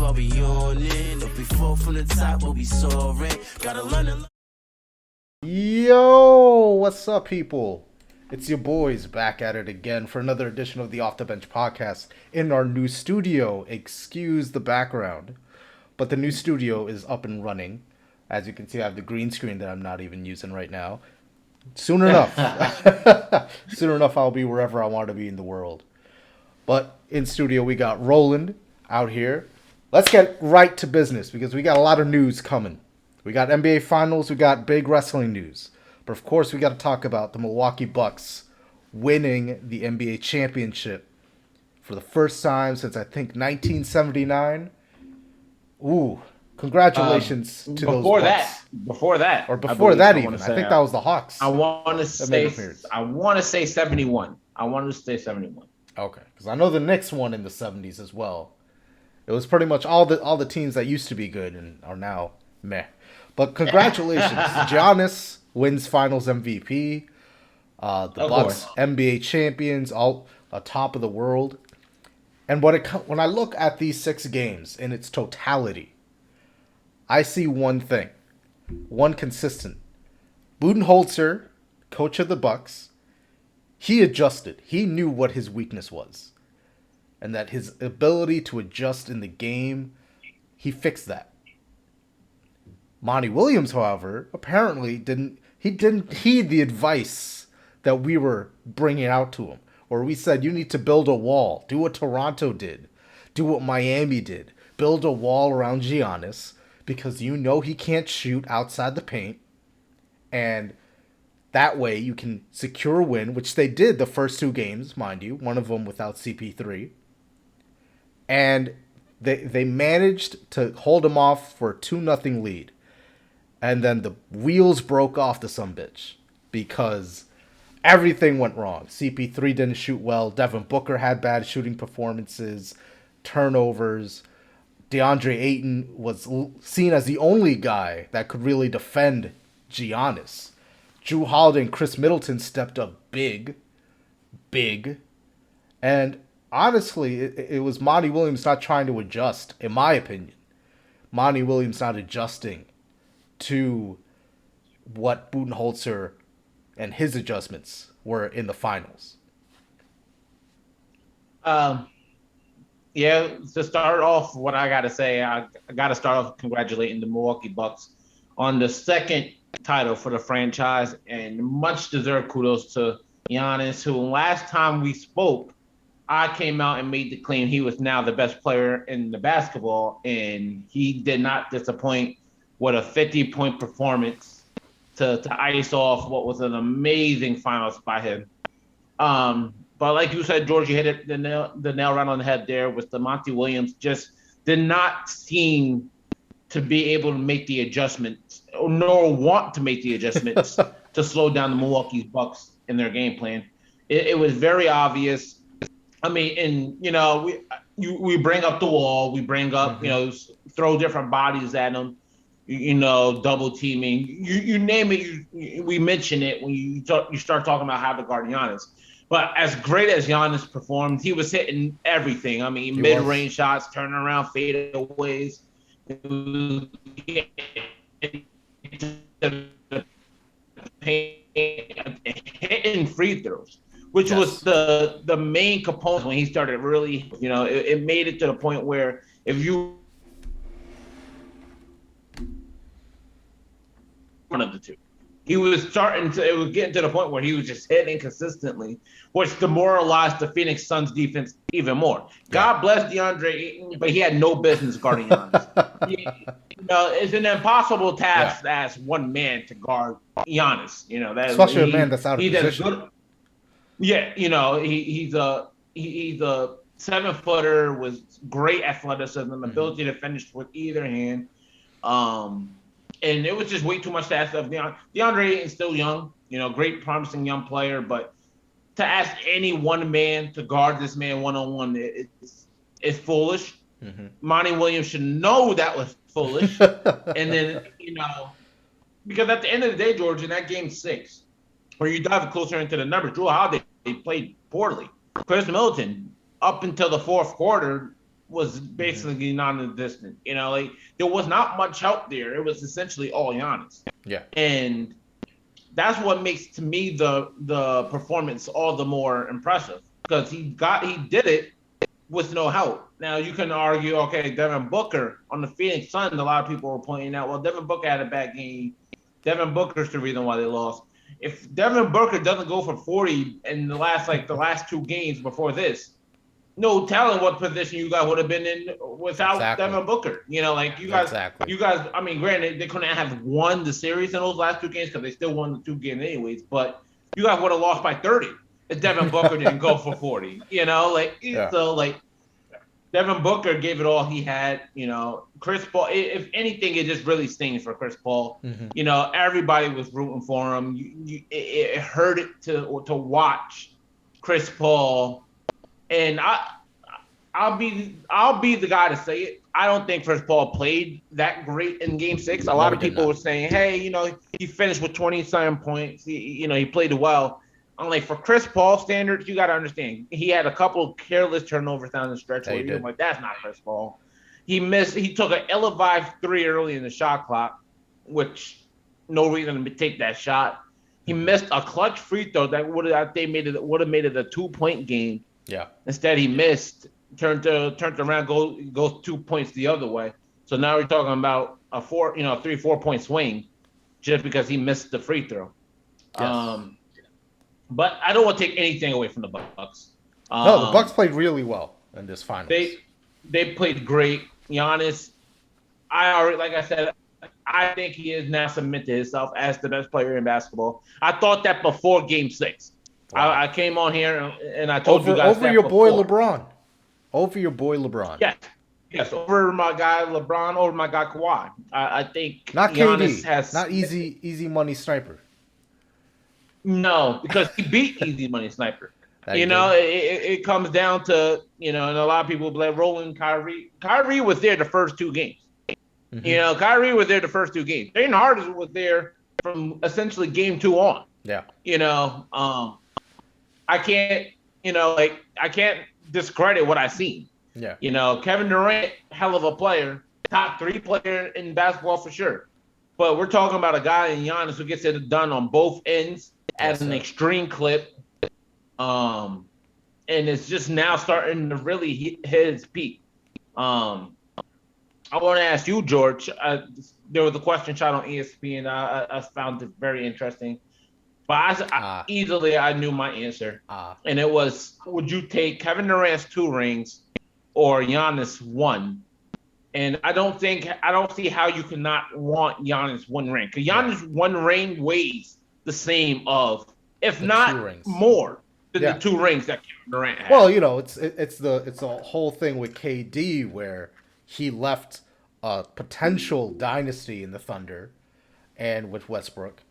I'll be on it. If we fall from the top, we'll be soaring. Gotta learn to... Yo, what's up, people? It's your boys back at it again for another edition of the Off the Bench podcast in our new studio. Excuse the background, but the new studio is up and running. As you can see, I have the green screen that I'm not even using right now. Soon enough, I'll be wherever I want to be in the world. But in studio, we got Roland out here. Let's get right to business because we got a lot of news coming. We got NBA Finals, we got big wrestling news. But of course, we got to talk about the Milwaukee Bucks winning the NBA championship for the first time since, I think, 1979. Ooh, congratulations to those Bucks. Before that. Or before that even. I think that was the Hawks. I want to say 71. I wanted to say 71. Okay, because I know the Knicks won in the 70s as well. It was pretty much all the teams that used to be good and are now meh. But congratulations. Giannis wins Finals MVP. The Bucks NBA champions, all atop of the world. And when I look at these 6 games in its totality, I see one thing. One consistent. Budenholzer, coach of the Bucks, he adjusted. He knew what his weakness was. And that his ability to adjust in the game, he fixed that. Monty Williams, however, apparently didn't heed the advice that we were bringing out to him. Or we said, you need to build a wall. Do what Toronto did. Do what Miami did. Build a wall around Giannis because you know he can't shoot outside the paint. And that way you can secure a win, which they did the first 2 games, mind you. One of them without CP3. And they managed to hold him off for a 2-0 lead. And then the wheels broke off the sumbitch because everything went wrong. CP3 didn't shoot well. Devin Booker had bad shooting performances, turnovers. DeAndre Ayton was seen as the only guy that could really defend Giannis. Jrue Holiday and Chris Middleton stepped up big. And honestly, it was Monty Williams not trying to adjust, in my opinion. Monty Williams not adjusting to what Budenholzer and his adjustments were in the finals. To start off, what I got to say, I got to start off congratulating the Milwaukee Bucks on the second title for the franchise, and much deserved kudos to Giannis, who last time we spoke, I came out and made the claim he was now the best player in the basketball, and he did not disappoint with a 50-point performance to ice off what was an amazing finals by him. But like you said, George, you hit the nail right on the head there with the Monty Williams just did not seem to be able to make the adjustments nor want to make the adjustments to slow down the Milwaukee Bucks in their game plan. It was very obvious. I mean, and, we bring up the wall. We bring up, throw different bodies at them. Double teaming, you name it, we mention it when you start talking about how to guard Giannis. But as great as Giannis performed, he was hitting everything. I mean, mid-range shots, turning around, fadeaways, hitting free throws, which was the main component when he started really, it made it to the point where if you one of the two. It was getting to the point where he was just hitting consistently, which demoralized the Phoenix Suns defense even more. God bless DeAndre Ayton, but he had no business guarding Giannis. It's an impossible task to ask one man to guard Giannis. Especially a man that's out of position. He's a 7-footer with great athleticism, ability to finish with either hand. And it was just way too much to ask of DeAndre Ayton's still young, great, promising young player. But to ask any one man to guard this man one-on-one, it's foolish. Mm-hmm. Monty Williams should know that was foolish. And then, because at the end of the day, George, in that game 6, where you dive closer into the numbers, Jrue Holiday played poorly. Chris Middleton, up until the fourth quarter, was basically non-existent. You know, like there was not much help there. It was essentially all Giannis. Yeah. And that's what makes to me the performance all the more impressive because he did it with no help. Now you can argue, okay, Devin Booker on the Phoenix Suns, a lot of people were pointing out, well, Devin Booker had a bad game. Devin Booker's the reason why they lost. If Devin Booker doesn't go for 40 in the last 2 games before this, no telling what position you guys would have been in without Devin Booker. You know, like you guys, I mean, granted, they couldn't have won the series in those last 2 games because they still won the 2 games anyways, but you guys would have lost by 30 if Devin Booker didn't go for 40. You know, so like Devin Booker gave it all he had. You know, Chris Paul, if anything, it just really stings for Chris Paul. Mm-hmm. You know, everybody was rooting for him. It hurt it to watch Chris Paul. And I'll be the guy to say it. I don't think Chris Paul played that great in Game 6. A lot of people were saying, "Hey, you know, he finished with 27 points. He played well." I'm like, for Chris Paul standards, you got to understand, he had a couple of careless turnovers down the stretch where you're like, that's not Chris Paul. He took an ill-advised 3 early in the shot clock, which no reason to take that shot. He missed a clutch free throw that would have made it a 2-point game. Yeah. Instead, he missed, turned around, goes 2 points the other way. So now we're talking about a 3-4 point swing just because he missed the free throw. Yes. But I don't want to take anything away from the Bucks. No, the Bucks played really well in this finals. They played great. Giannis, like I said, I think he has now cemented himself as the best player in basketball. I thought that before Game 6. Wow. I came on here and I told you guys over your boy LeBron. Over your boy LeBron. Yes, over my guy LeBron, over my guy Kawhi. I think not Giannis KD, not easy money sniper. No, because he beat Easy Money Sniper. It comes down to, and a lot of people blame Roland, Kyrie. Kyrie was there the first 2 games. Mm-hmm. Kyrie was there the first 2 games. Dayton Harden was there from essentially Game 2 on. Yeah. I can't, I can't discredit what I've seen. Yeah. Kevin Durant, hell of a player, top 3 player in basketball for sure. But we're talking about a guy in Giannis who gets it done on both ends at an extreme clip. And it's just now starting to really hit his peak. I want to ask you, George. There was a question shot on ESPN. I found it very interesting. But I knew my answer. And it was, would you take Kevin Durant's 2 rings or Giannis 1? And I don't see how you cannot want Giannis 1 ring. Because Giannis 1 ring weighs the same if not more than the 2 rings that Kevin Durant had. Well, it's the whole thing with KD where he left a potential dynasty in the Thunder and with Westbrook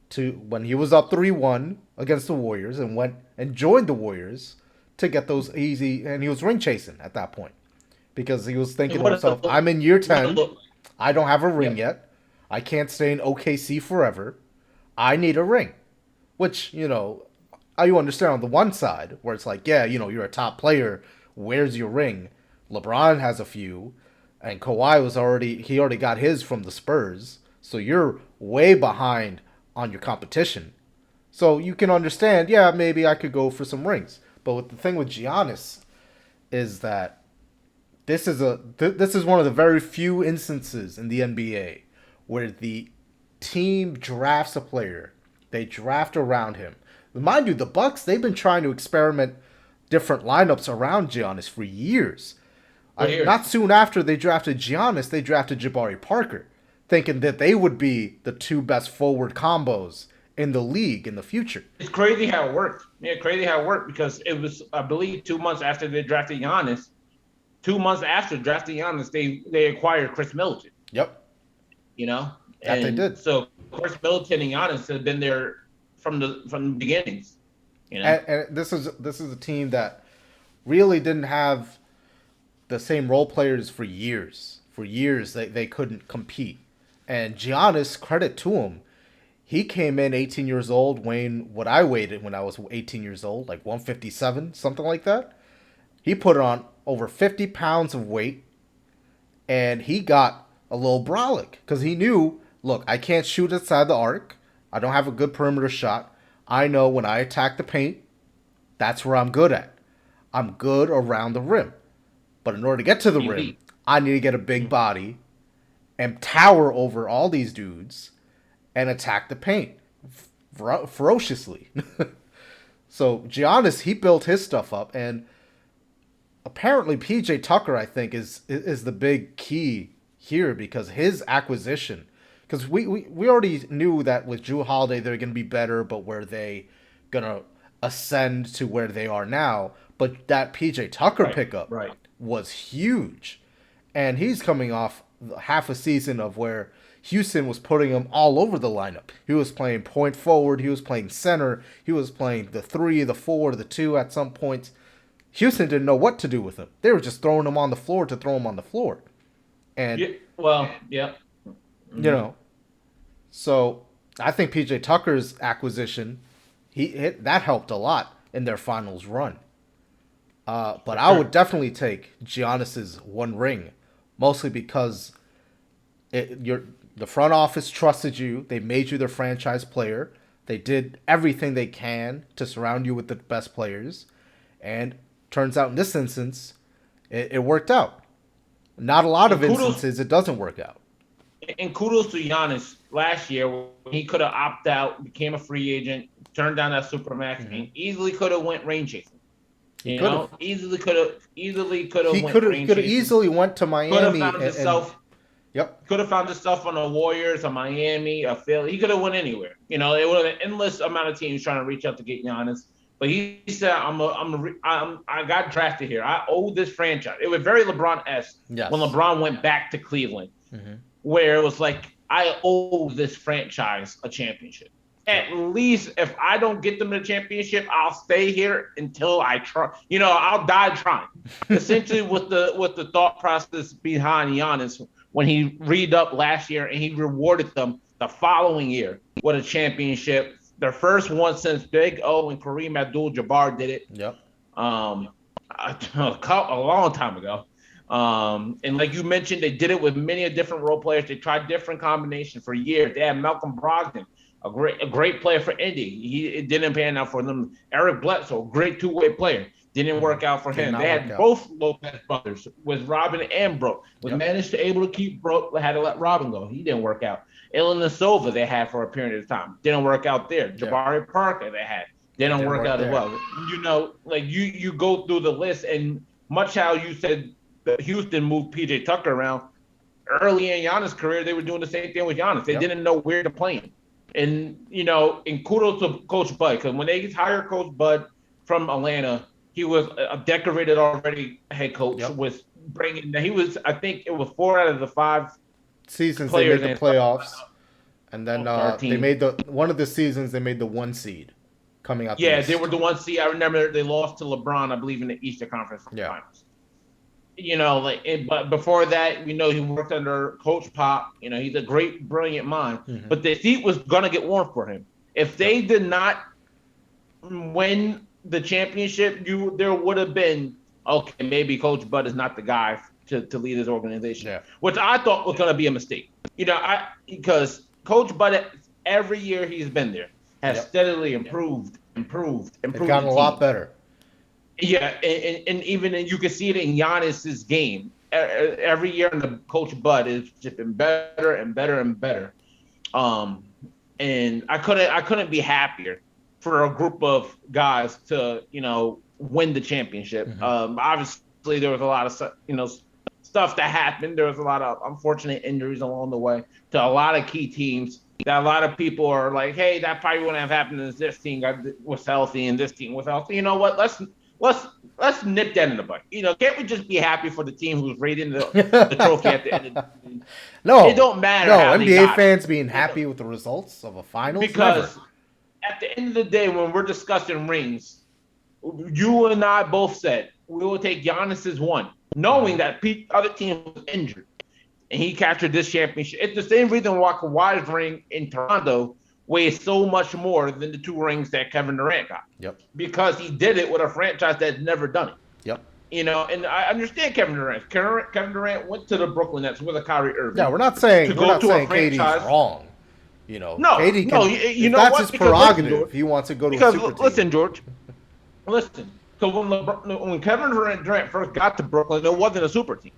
to when he was up 3-1 against the Warriors and went and joined the Warriors to get those easy, and he was ring chasing at that point because he was thinking to himself, I'm in year 10, I don't have a ring yet, I can't stay in OKC forever, I need a ring. Which, you understand on the one side where it's like, you're a top player, where's your ring? LeBron has a few, and Kawhi already got his from the Spurs, so you're way behind on your competition. So you can understand, maybe I could go for some rings. But with the thing with Giannis is that this is one of the very few instances in the NBA where the team drafts a player, they draft around him. Mind you, the Bucks, they've been trying to experiment different lineups around Giannis for years. Not soon after they drafted Giannis, they drafted Jabari Parker, thinking that they would be the 2 best forward combos in the league in the future. It's crazy how it worked. Because it was, I believe, 2 months after they drafted Giannis. 2 months after drafting Giannis, they acquired Chris Middleton. Yep. And they did. So Chris Middleton and Giannis have been there from the beginnings. And this is a team that really didn't have the same role players for years. For years, they couldn't compete. And Giannis, credit to him, he came in 18 years old, weighing what I weighed when I was 18 years old, like 157, something like that. He put on over 50 pounds of weight, and he got a little brolic because he knew, look, I can't shoot inside the arc. I don't have a good perimeter shot. I know when I attack the paint, that's where I'm good at. I'm good around the rim. But in order to get to the rim, I need to get a big body and tower over all these dudes and attack the paint ferociously. So Giannis, he built his stuff up, and apparently PJ Tucker, I think, is the big key here because his acquisition, because we already knew that with Jrue Holiday they're going to be better, but were they going to ascend to where they are now? But that PJ Tucker pickup was huge, and he's coming off half a season of where Houston was putting him all over the lineup. He was playing point forward, he was playing center, he was playing the 3, the 4, the 2 at some points. Houston didn't know what to do with him. They were just throwing him on the floor to throw him on the floor. And you know, so I think PJ Tucker's acquisition, that helped a lot in their finals run. But I would definitely take Giannis's 1 ring, mostly because the front office trusted you. They made you their franchise player. They did everything they can to surround you with the best players. And turns out in this instance, it worked out. Not a lot of instances it doesn't work out. And kudos to Giannis last year when he could have opted out, became a free agent, turned down that Supermax, and easily could have went rain chasing. He could have easily went to Miami. Could have found himself on the Warriors, a Miami, a Philly. He could have went anywhere. You know, it would have an endless amount of teams trying to reach out to get Giannis. But he said, I got drafted here. I owe this franchise. It was very LeBron-esque when LeBron went back to Cleveland, where it was like, I owe this franchise a championship. At least if I don't get them the championship, I'll stay here until I try. You know, I'll die trying. Essentially, with the thought process behind Giannis when he re-upped last year and he rewarded them the following year with a championship. Their first one since Big O and Kareem Abdul-Jabbar did it. Yep. A long time ago. And like you mentioned, they did it with many different role players. They tried different combinations for years. They had Malcolm Brogdon, a great player for Indy. It didn't pan out for them. Eric Bledsoe, great two-way player. Didn't work out for him. They had both Lopez brothers with Robin and Brook. Managed to able to keep Brook, had to let Robin go. He didn't work out. Ilyasova they had for a period of time. Didn't work out there. Jabari Parker they had. Didn't work out as well. You know, like you go through the list, and much how you said that Houston moved PJ Tucker around, early in Giannis' career, they were doing the same thing with Giannis. They didn't know where to play him. And, you know, and kudos to Coach Bud, because when they hired Coach Bud from Atlanta, he was a decorated already head coach. Was bringing. He was, I think it was 4 out of the 5 seasons they made the playoffs, and then they made one of the seasons they made the 1 seed coming out. Yeah, they were the 1 seed. I remember they lost to LeBron, I believe, in the Eastern Conference Finals. You know, but before that, we know he worked under Coach Pop. You know, he's a great, brilliant mind. But the seat was gonna get warm for him. If they did not win the championship, there would have been, okay, maybe Coach Bud is not the guy to lead his organization, which I thought was going to be a mistake. You know, because Coach Bud, every year he's been there, has steadily improved. They've gotten a lot better. Yeah, and even you can see it in Giannis's game. Every year, the Coach Bud is just been better and better and better. And I couldn't be happier for a group of guys to, you know, win the championship. Obviously, there was a lot of, you know, stuff that happened. There was a lot of unfortunate injuries along the way to a lot of key teams that a lot of people are like, hey, that probably wouldn't have happened if this team was healthy and this team was healthy. You know what? Let's nip that in the bud. You know, can't we just be happy for the team who's raiding the trophy at the end of the season? No, it don't matter. No, NBA fans being happy with the results of a finals because never. At the end of the day, when we're discussing rings, you and I both said we will take Giannis's 1, knowing that other team was injured, and he captured this championship. It's the same reason why Kawhi's ring in Toronto weighs so much more than the 2 rings that Kevin Durant got. Yep. Because he did it with a franchise that's never done it. Yep. And I understand Kevin Durant. Kevin Durant went to the Brooklyn Nets with a Kyrie Irving. Yeah, we're not saying franchise. KD's wrong. No, KD can, you if know that's what? his Because prerogative, George, he wants to go to because a super team. listen, George, listen. So when Kevin Durant first got to Brooklyn, it wasn't a super team.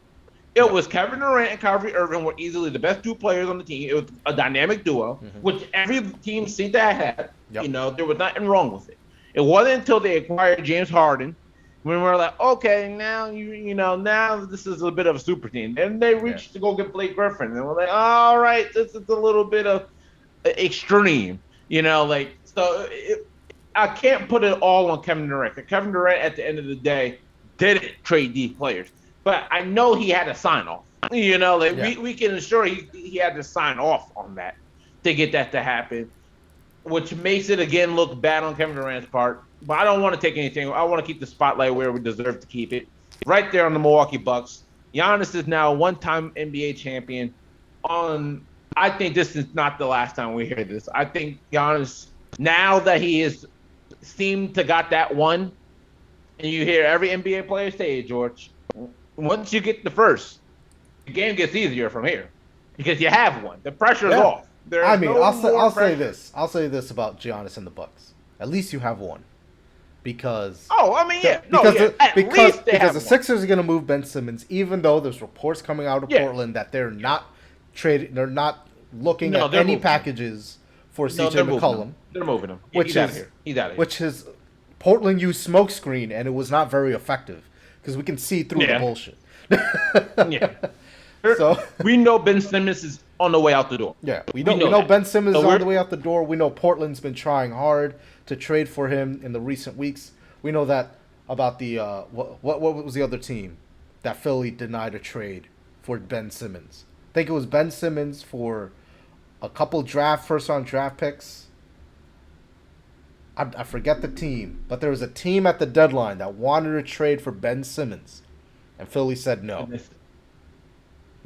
It was Kevin Durant and Kyrie Irving were easily the best two players on the team. It was a dynamic duo, which every team seemed to have had. Yep. There was nothing wrong with it. It wasn't until they acquired James Harden when we were like, okay, now now this is a bit of a super team. And they reached to go get Blake Griffin, and we're like, all right, this is a little bit of extreme, I can't put it all on Kevin Durant. Kevin Durant, at the end of the day, didn't trade these players, but I know he had to sign off. We can assure he had to sign off on that to get that to happen, which makes it again look bad on Kevin Durant's part. But I don't want to take anything. I want to keep the spotlight where we deserve to keep it, right there on the Milwaukee Bucks. Giannis is now a one-time NBA champion. I think this is not the last time we hear this. I think Giannis, now that he is seemed to got that one, and you hear every NBA player say, George, once you get the first, the game gets easier from here because you have one. The pressure's off. I'll say this. I'll say this about Giannis and the Bucks. At least you have one, because the Sixers are going to move Ben Simmons, even though there's reports coming out of Portland that they're not trading. They're not looking at any packages for CJ McCollum. They're moving him. He's out of here. Which is Portland used smokescreen, and it was not very effective because we can see through the bullshit. So we know Ben Simmons is on the way out the door. Yeah, we know Ben Simmons is on the way out the door. We know Portland's been trying hard to trade for him in the recent weeks. We know that about the what was the other team that Philly denied a trade for Ben Simmons? I think it was Ben Simmons for a couple first-round draft picks. I forget the team, but there was a team at the deadline that wanted to trade for Ben Simmons, and Philly said no.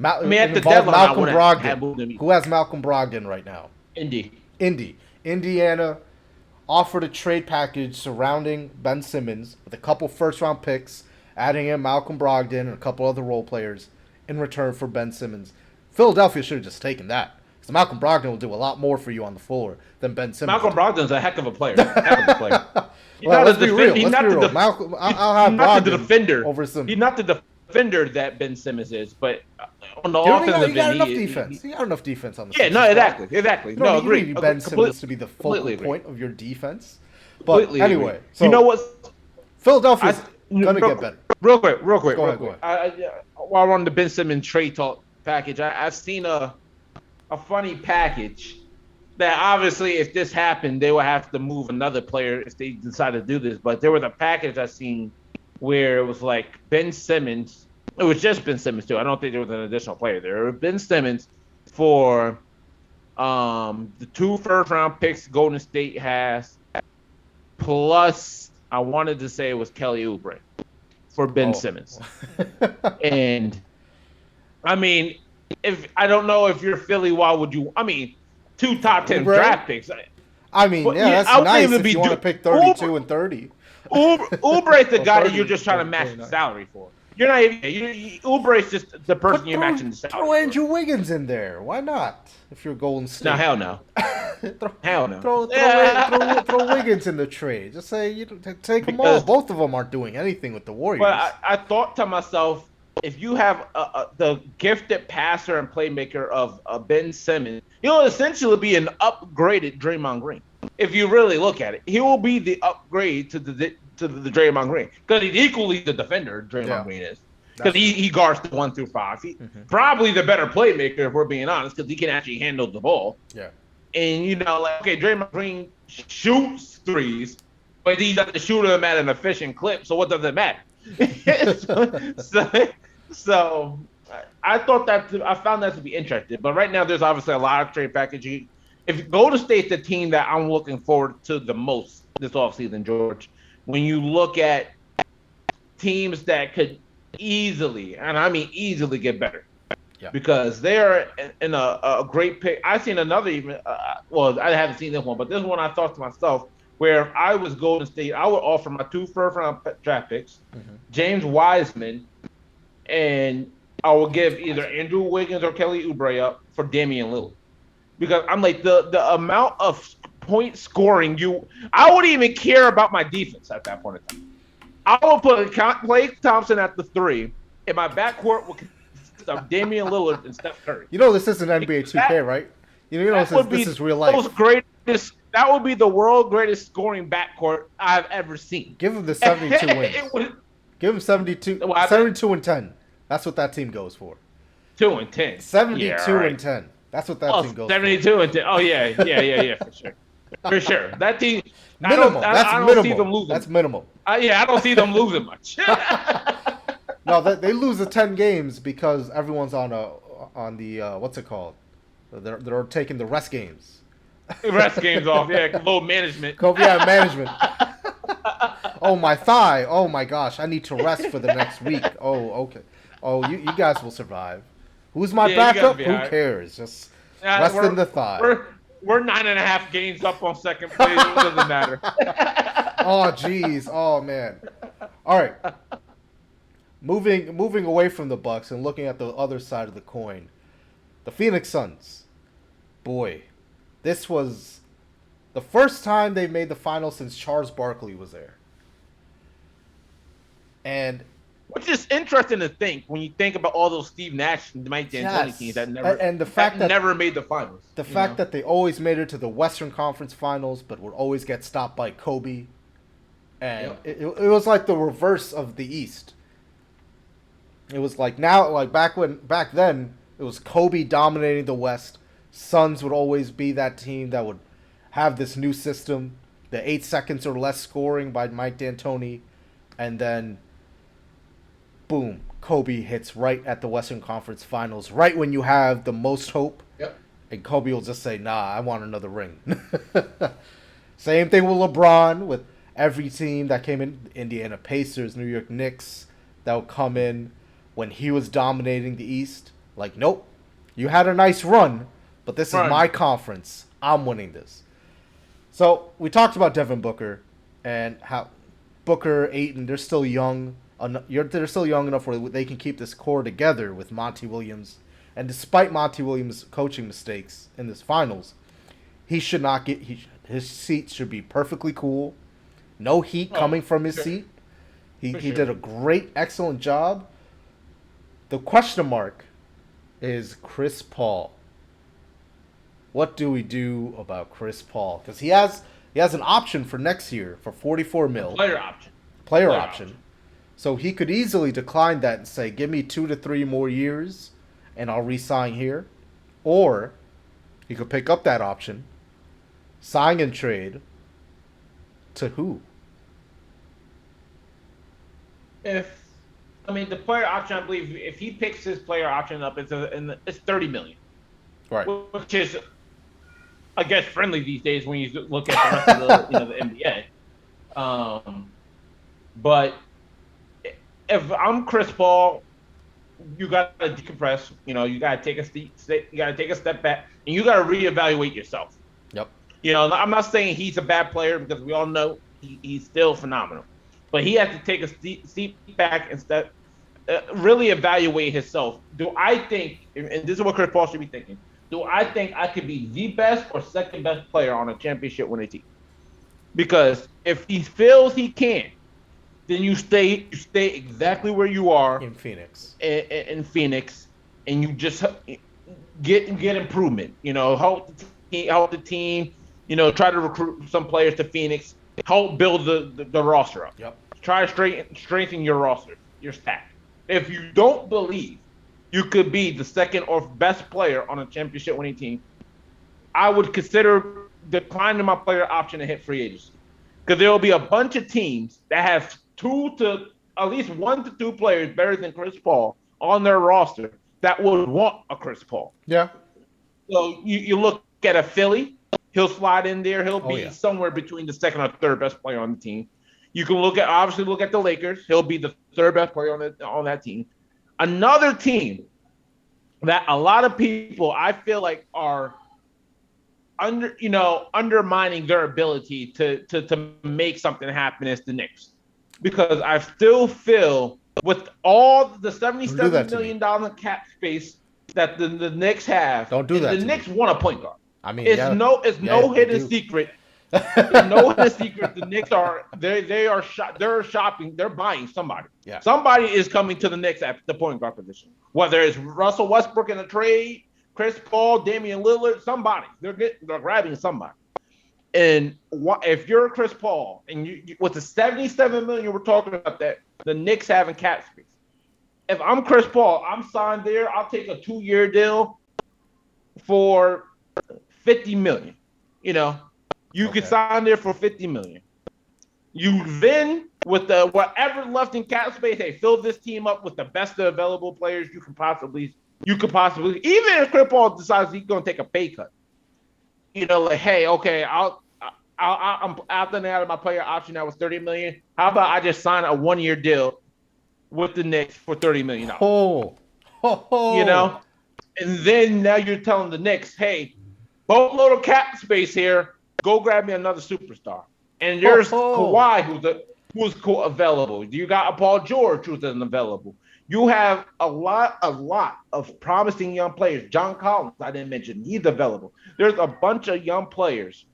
At the deadline, Malcolm Brogdon. Who has Malcolm Brogdon right now? Indiana offered a trade package surrounding Ben Simmons with a couple first-round picks, adding in Malcolm Brogdon and a couple other role players in return for Ben Simmons. Philadelphia should have just taken that, because Malcolm Brogdon will do a lot more for you on the floor than Ben Simmons. Malcolm Brogdon's a heck of a player. Let's be real. I'll have Brogdon the defender over Simmons. He's not the defender that Ben Simmons is, but on the offensive end, he got enough defense. He got enough defense on the Sixers. Exactly. No, agree. You need Ben Simmons to be the focal point of your defense. But completely anyway, agree. so You know what? Philadelphia's gonna get better. Real quick. Go ahead. While we're on the Ben Simmons trade talk package, I've seen a funny package that obviously, if this happened, they would have to move another player if they decide to do this. But there was a package I seen where it was like Ben Simmons. It was just Ben Simmons too. I don't think there was an additional player there. It was Ben Simmons for the 2 first-round picks Golden State has, plus I wanted to say it was Kelly Oubre for Ben Simmons. And I mean, if I don't know if you're Philly, why would you? I mean, 2 top 10 draft picks. I mean, that's nice if you want to pick 32 and 30. Oubre's the guy that you're just trying to match the salary for. You're not even. Oubre's just the person you're matching the salary. Throw Andrew Wiggins in there. Why not? If you're Golden State. No, hell no. Hell no. Throw Wiggins in the trade. Just say take them all. Both of them aren't doing anything with the Warriors. But I thought to myself, if you have the gifted passer and playmaker of Ben Simmons, he'll essentially be an upgraded Draymond Green. If you really look at it, he will be the upgrade to the Draymond Green, because he's equally the defender Draymond Green is, because he guards the 1 through 5. He probably the better playmaker, if we're being honest, because he can actually handle the ball. Yeah. And Draymond Green shoots threes, but he doesn't shoot them at an efficient clip. So what does it matter? So I found that to be interesting. But right now, there's obviously a lot of trade packaging. If Golden State's the team that I'm looking forward to the most this offseason, George, when you look at teams that could easily, and I mean easily, get better, because they're in a great pick. I've seen another even. Well, I haven't seen this one, but this one I thought to myself, where if I was Golden State, I would offer my 2 first-round draft picks, James Wiseman, and I will give either Andrew Wiggins or Kelly Oubre up for Damian Lillard. Because I'm like the amount of point scoring I wouldn't even care about my defense at that point in time. I will put Klay Thompson at the 3, and my backcourt will consist of Damian Lillard and Steph Curry. You know this isn't NBA 2K, right? You know this is real life. That would be the world's greatest scoring backcourt I've ever seen. Give him the 72 wins. Give him 72 and 10. That's what that team goes for. 2 and 10. 72 and 10. That's what that team goes 72 for. and 10. Oh, yeah, for sure. For sure. That team, minimal. I don't see them losing. That's minimal. I don't see them losing much. No, they lose the 10 games because everyone's on the what's it called? They're taking the rest games. Rest games off, yeah. Load management. Yeah, management. Oh, my thigh. Oh, my gosh. I need to rest for the next week. Oh, okay. Oh, you guys will survive. Who's my backup? Who cares? Just rest in the thigh. We're 9.5 games up on second place. It doesn't matter. Oh, jeez. Oh, man. All right. Moving away from the Bucks and looking at the other side of the coin, the Phoenix Suns. Boy, this was the first time they've made the finals since Charles Barkley was there. And which is interesting to think when you think about all those Steve Nash and Mike D'Antoni teams that never made the finals. The fact that they always made it to the Western Conference Finals, but would always get stopped by Kobe, and it was like the reverse of the East. It was like back then it was Kobe dominating the West. Suns would always be that team that would have this new system, the 8 seconds or less scoring by Mike D'Antoni, and then boom, Kobe hits right at the Western Conference Finals, right when you have the most hope. Yep. And Kobe will just say, nah, I want another ring. Same thing with LeBron, with every team that came in, Indiana Pacers, New York Knicks, that would come in when he was dominating the East. Like, nope, you had a nice run, but this is my conference. I'm winning this. So we talked about Devin Booker and how Booker, Ayton, they're still young. They're still young enough where they can keep this core together with Monty Williams. And despite Monty Williams' coaching mistakes in this finals, he should not get his seat should be perfectly cool. No heat coming from his seat. He did a great, excellent job. The question mark is Chris Paul. What do we do about Chris Paul? Because he has an option for next year for $44 million. Player option. So he could easily decline that and say, give me 2 to 3 more years and I'll re-sign here. Or he could pick up that option, sign and trade to who? The player option, I believe, if he picks his player option up, it's $30 million. Right. Which is, I guess, friendly these days when you look at the rest of the NBA. But if I'm Chris Paul, you got to decompress. You got to take a step back, and you got to reevaluate yourself. Yep. I'm not saying he's a bad player because we all know he's still phenomenal, but he has to take a seat back and really evaluate himself. Do I think, and this is what Chris Paul should be thinking, do I think I could be the best or second best player on a championship winning team? Because if he feels he can, then you stay exactly where you are in Phoenix. In Phoenix, and you just get improvement. Help the team. Try to recruit some players to Phoenix. Help build the roster up. Yep. Try to strengthen your roster, your staff. If you don't believe you could be the second or best player on a championship winning team, I would consider declining my player option to hit free agency. Because there will be a bunch of teams that have at least 1 to 2 players better than Chris Paul on their roster that would want a Chris Paul. Yeah. So you look at a Philly, he'll slide in there. He'll be somewhere between the second or third best player on the team. You can look at the Lakers. He'll be the third best player on that team. Another team that a lot of people I feel like are undermining their ability to make something happen is the Knicks, because I still feel with all the $77 million cap space that the Knicks have, Don't do that the to Knicks me. want a point guard. I mean, It's yeah, no they hidden do. secret. It's no hidden secret. The Knicks are they're shopping. They're buying somebody. Yeah. Somebody is coming to the Knicks at the point guard position. Whether it's Russell Westbrook in a trade, Chris Paul, Damian Lillard, somebody. They're grabbing somebody. And if you're Chris Paul and you with the $77 million we're talking about, that the Knicks having cap space. If I'm Chris Paul, I'm signed there. I'll take a 2-year deal for $50 million. You could sign there for $50 million. You then, with the whatever left in cap space, hey, fill this team up with the best of available players you could possibly, even if Chris Paul decides he's going to take a pay cut. Like, hey, okay, I'm opting out of my player option that was $30 million. How about I just sign a 1-year deal with the Knicks for $30 million? And then now you're telling the Knicks, hey, boatload of cap space here. Go grab me another superstar. And there's Kawhi, who's available. You got a Paul George who's available. You have a lot of promising young players. John Collins, I didn't mention, he's available. There's a bunch of young players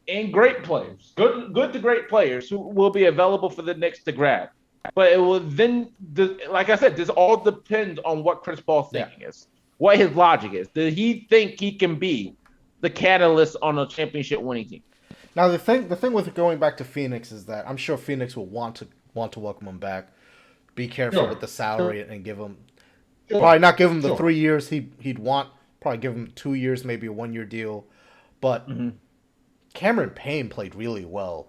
and great players, good to great players who will be available for the Knicks to grab. But it will then, like I said, this all depends on what Chris Paul's thinking is, what his logic is. Does he think he can be the catalyst on a championship winning team? Now the thing with going back to Phoenix is that I'm sure Phoenix will want to welcome him back. Be careful with the salary and give him probably not give him the 3 years he'd want. Probably give him 2 years, maybe a 1-year deal. But Cameron Payne played really well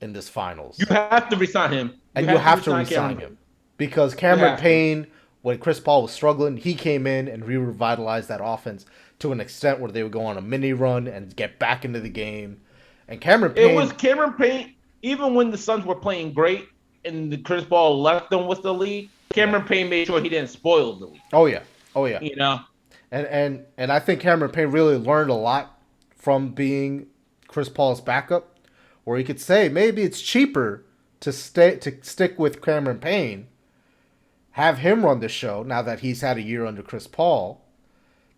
in this finals. You have to resign him. You have to resign him. Because Cameron Payne, when Chris Paul was struggling, he came in and revitalized that offense to an extent where they would go on a mini run and get back into the game. And Cameron Payne... It was Cameron Payne, even when the Suns were playing great and the Chris Paul left them with the lead, Cameron Payne made sure he didn't spoil the lead. Oh, yeah. And I think Cameron Payne really learned a lot from being Chris Paul's backup, where he could say maybe it's cheaper to stick with Cameron Payne, have him run the show now that he's had a year under Chris Paul.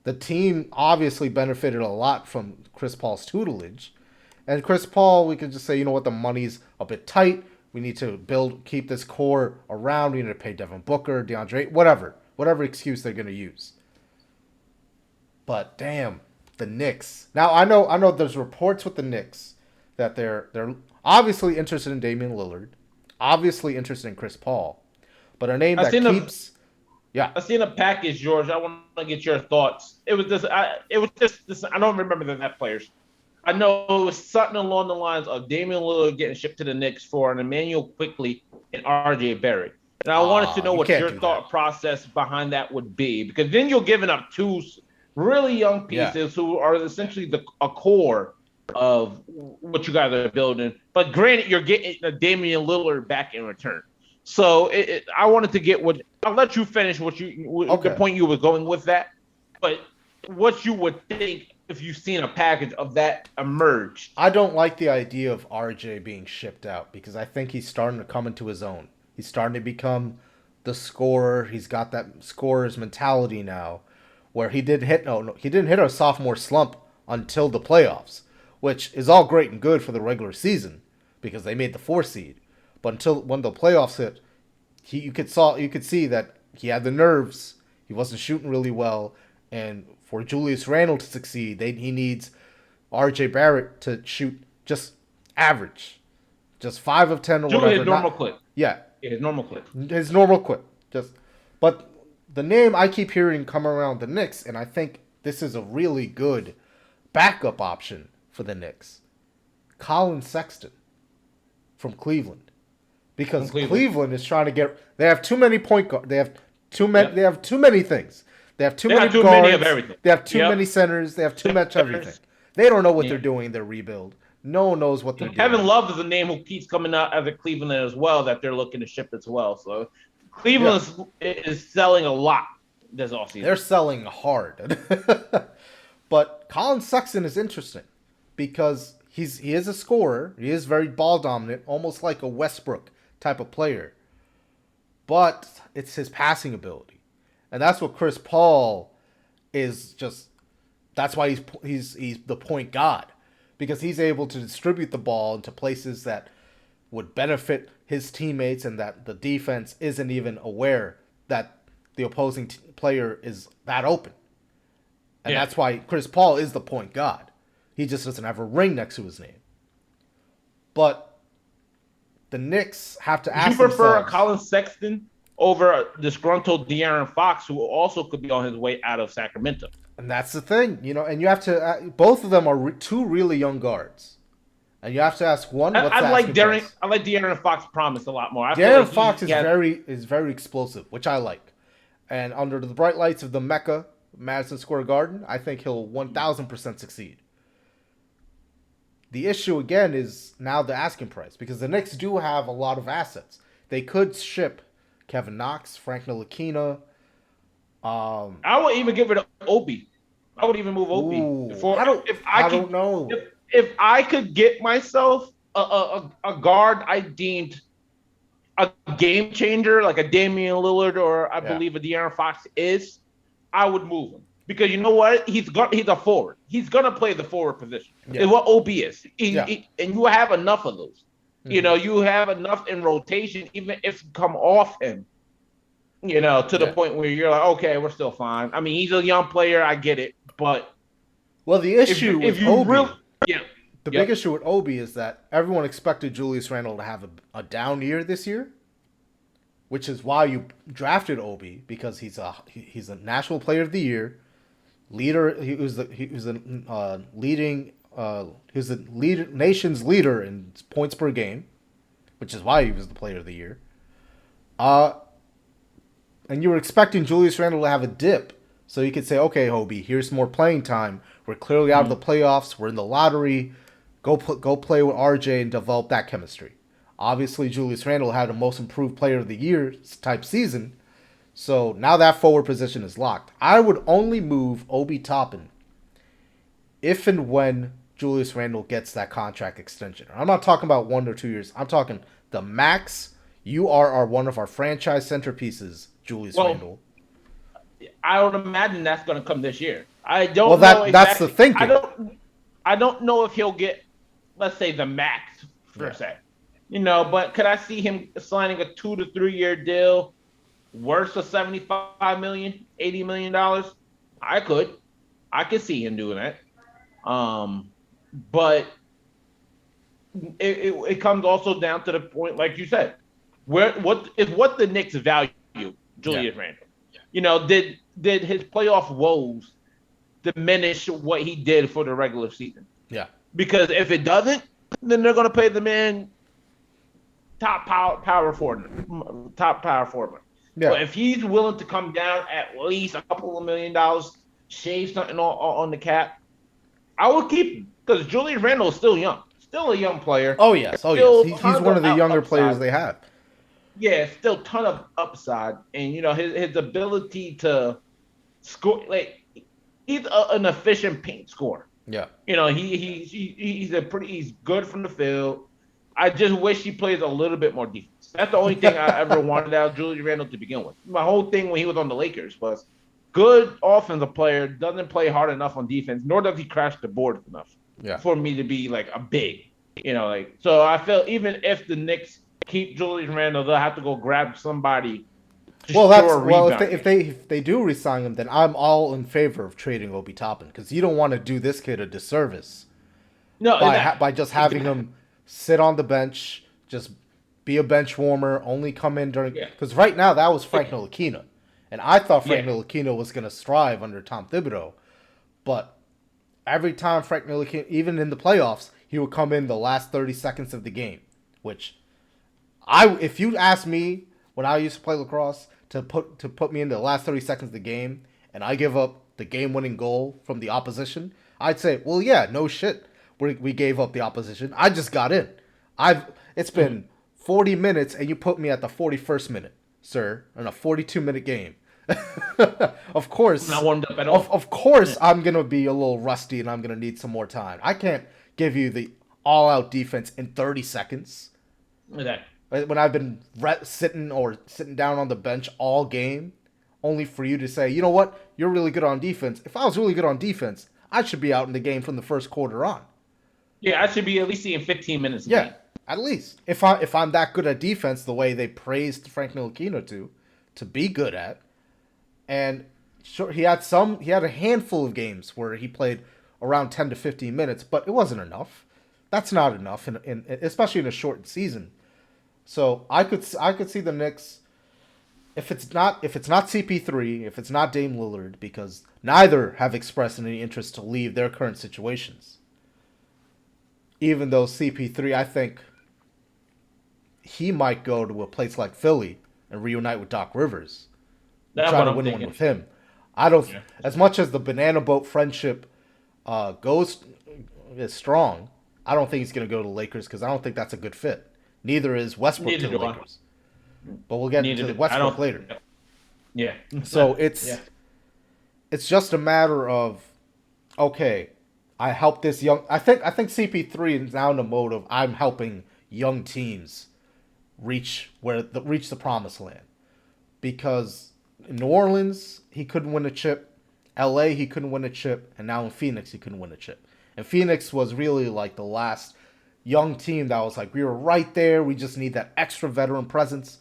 The team obviously benefited a lot from Chris Paul's tutelage. And Chris Paul, we could just say, you know what, the money's a bit tight. We need to keep this core around. We need to pay Devin Booker, DeAndre, whatever excuse they're going to use. But damn, the Knicks. Now I know there's reports with the Knicks that they're obviously interested in Damian Lillard, obviously interested in Chris Paul, but a name that keeps. I seen a package, George. I want to get your thoughts. It was just this. I don't remember the net players. I know it was something along the lines of Damian Lillard getting shipped to the Knicks for an Emmanuel Quickley and RJ Barrett. And I wanted to know what your thought process behind that would be, because then you're giving up two really young pieces who are essentially a core of what you guys are building. But granted, you're getting a Damian Lillard back in return. So I wanted to get I'll let you finish the point you were going with that. But what you would think if you've seen a package of that emerge. I don't like the idea of RJ being shipped out, because I think he's starting to come into his own. He's starting to become the scorer. He's got that scorer's mentality now, where he didn't hit a sophomore slump until the playoffs, which is all great and good for the regular season because they made the 4 seed. But when the playoffs hit, you could see that he had the nerves. He wasn't shooting really well, and for Julius Randle to succeed, he needs RJ Barrett to shoot just average, just 5 of 10 or whatever. His normal clip. Yeah, his normal clip. His normal clip. But the name I keep hearing come around the Knicks, and I think this is a really good backup option for the Knicks. Colin Sexton from Cleveland. Because Cleveland is trying to they have too many point guards. They have too many things. They have too many guards. Many of everything. They have too many centers. They have too much everything. They don't know what they're doing in their rebuild. No one knows what they're doing. Kevin Love is a name who keeps coming out as a Cleveland as well that they're looking to ship as well. So Cleveland is selling a lot this offseason. They're selling hard. But Colin Sexton is interesting because he is a scorer. He is very ball dominant, almost like a Westbrook type of player. But it's his passing ability. And that's what Chris Paul is just. That's why he's the point guard, because he's able to distribute the ball into places that would benefit his teammates and that the defense isn't even aware that the opposing player is that open. And that's why Chris Paul is the point guard. He just doesn't have a ring next to his name. But the Knicks have to ask themselves... You prefer Colin Sexton over a disgruntled De'Aaron Fox, who also could be on his way out of Sacramento? And that's the thing, and you have to... both of them are two really young guards. And you have to ask one, what's I like De'Aaron Fox promise a lot more. De'Aaron Fox is very explosive, which I like. And under the bright lights of the Mecca, Madison Square Garden, I think he'll 1,000% succeed. The issue, again, is now the asking price, because the Knicks do have a lot of assets. They could ship Kevin Knox, Frank Ntilikina. I would even give it to Obi. I would even move Obi. I don't know. If I could get myself a guard I deemed a game changer, like a Damian Lillard or I believe a De'Aaron Fox is, I would move him. Because you know what? He's a forward. He's going to play the forward position. Yeah. Is what OB is. And you have enough of those. Mm-hmm. You have enough in rotation, even if you come off him, to the point where you're like, okay, we're still fine. I mean, he's a young player. I get it. But the issue with Obi, the big issue with Obi is that everyone expected Julius Randle to have a down year this year, which is why you drafted Obi, because he's a National Player of the Year leader. He was the nation's leader in points per game, which is why he was the Player of the Year. And you were expecting Julius Randle to have a dip, so you could say, okay, Obi, here's more playing time. We're clearly out of the playoffs. We're in the lottery. Go play with RJ and develop that chemistry. Obviously, Julius Randle had a most improved player of the year type season. So now that forward position is locked. I would only move Obi Toppin if and when Julius Randle gets that contract extension. I'm not talking about 1 or 2 years. I'm talking the max. You are one of our franchise centerpieces, Julius Randle. I would imagine that's going to come this year. I don't know exactly. That's the thinking. I don't know if he'll get, let's say, the max per se. But could I see him signing a 2 to 3 year deal worth of $75 million, $80 million? I could see him doing that. But it comes also down to the point, like you said, what the Knicks value Julius Randle? Did his playoff woes diminish what he did for the regular season? Yeah. Because if it doesn't, then they're going to pay the man top power forward. Yeah. But if he's willing to come down at least a couple of $1 million, shave something on the cap, I would keep him, because Julius Randle is still young. Still a young player. Oh, yes. He's one of the younger players they have. Yeah, still ton of upside. And, his ability to score, he's an efficient paint scorer. Yeah. He's good from the field. I just wish he plays a little bit more defense. That's the only thing I ever wanted out of Julius Randle to begin with. My whole thing when he was on the Lakers was good offensive player, doesn't play hard enough on defense, nor does he crash the board enough for me to be like a big, So I feel even if the Knicks keep Julius Randle, they'll have to go grab somebody. If they do re-sign him, then I'm all in favor of trading Obi Toppin, because you don't want to do this kid a disservice. No, by just having him sit on the bench, just be a bench warmer, only come in during. Because right now that was Frank Ntilikina, and I thought Frank Ntilikina was going to strive under Tom Thibodeau, but every time Frank Ntilikina, even in the playoffs, he would come in the last 30 seconds of the game, which if you ask me when I used to play lacrosse to put me in the last 30 seconds of the game, and I give up the game-winning goal from the opposition, I'd say, well, yeah, no shit. We gave up the opposition. I just got in. It's been 40 minutes, and you put me at the 41st minute, sir, in a 42-minute game. Of course, I'm not warmed up at all. of course, I'm gonna be a little rusty and I'm gonna need some more time. I can't give you the all-out defense in 30 seconds Okay. when I've been sitting down on the bench all game, only for you to say, you know what, you're really good on defense. If I was really good on defense, I should be out in the game from the first quarter on. Yeah, I should be at least seeing 15 minutes. Yeah, at least if I'm that good at defense, the way they praised Frank Ntilikina to be good at, and sure he had a handful of games where he played around 10 to 15 minutes, but it wasn't enough. That's not enough, in especially in a shortened season. So I could see the Knicks, if it's not CP3, if it's not Dame Lillard, because neither have expressed any interest to leave their current situations. Even though CP3, I think he might go to a place like Philly and reunite with Doc Rivers, That's try what to I'm win thinking. one with him. I don't, as much as the banana boat friendship is strong. I don't think he's going to go to the Lakers because I don't think that's a good fit. Neither is Westbrook Neither to the do I. Lakers. But we'll get into Westbrook later. Yeah. So it's just a matter of, okay, I help this young. I think CP3 is now in the mode of I'm helping young teams reach the promised land, because in New Orleans he couldn't win a chip, LA he couldn't win a chip, and now in Phoenix he couldn't win a chip. And Phoenix was really like the last young team that was like, we were right there. We just need that extra veteran presence.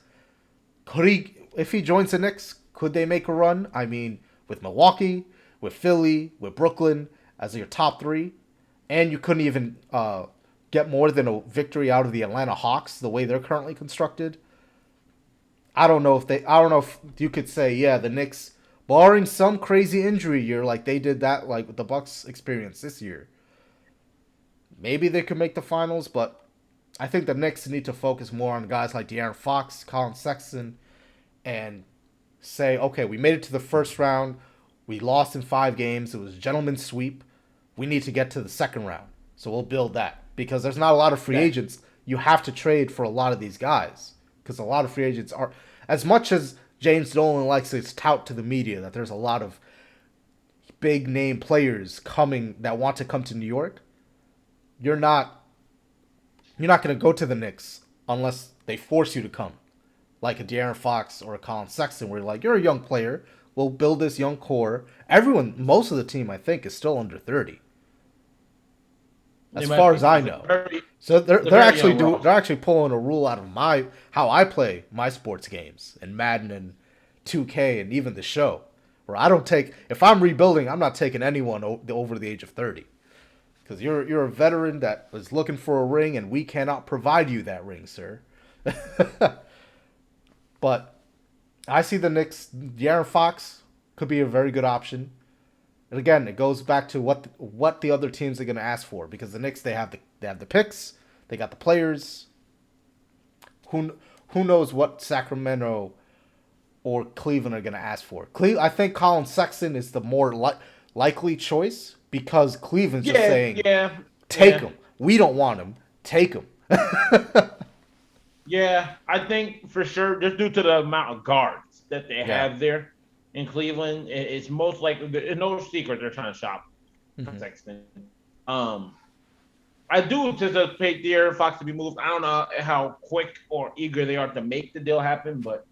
If he joins the Knicks, could they make a run? I mean, with Milwaukee, with Philly, with Brooklyn as your top three, and you couldn't even get more than a victory out of the Atlanta Hawks the way they're currently constructed. I don't know if you could say, yeah, the Knicks, barring some crazy injury year like they did that, like with the Bucks experience this year, maybe they could make the finals, but I think the Knicks need to focus more on guys like De'Aaron Fox, Colin Sexton, and say, okay, we made it to the first round. We lost in 5 games. It was a gentleman's sweep. We need to get to the second round. So we'll build that. Because there's not a lot of free agents. You have to trade for a lot of these guys. Because a lot of free agents are... As much as James Dolan likes to tout to the media that there's a lot of big-name players coming that want to come to New York, you're not going to go to the Knicks unless they force you to come. Like a De'Aaron Fox or a Colin Sexton, where you're like, you're a young player. We'll build this young core. Most of the team, I think, is still under 30. As far as I know. So they're actually pulling a rule out of how I play my sports games and Madden and 2K and even the show, where I don't take, if I'm rebuilding, I'm not taking anyone over the age of 30. Because you're a veteran that is looking for a ring, and we cannot provide you that ring, sir. But I see the Knicks. De'Aaron Fox could be a very good option. And again, it goes back to what the other teams are going to ask for, because the Knicks, they have the picks, they got the players. Who knows what Sacramento or Cleveland are going to ask for? I think Colin Sexton is the more likely choice, because Cleveland's just saying, take him. We don't want him. Take him. Yeah, I think for sure, just due to the amount of guards that they have there in Cleveland, it's most likely, it's no secret they're trying to shop Sexton. I do anticipate De'Aaron Fox to be moved. I don't know how quick or eager they are to make the deal happen, but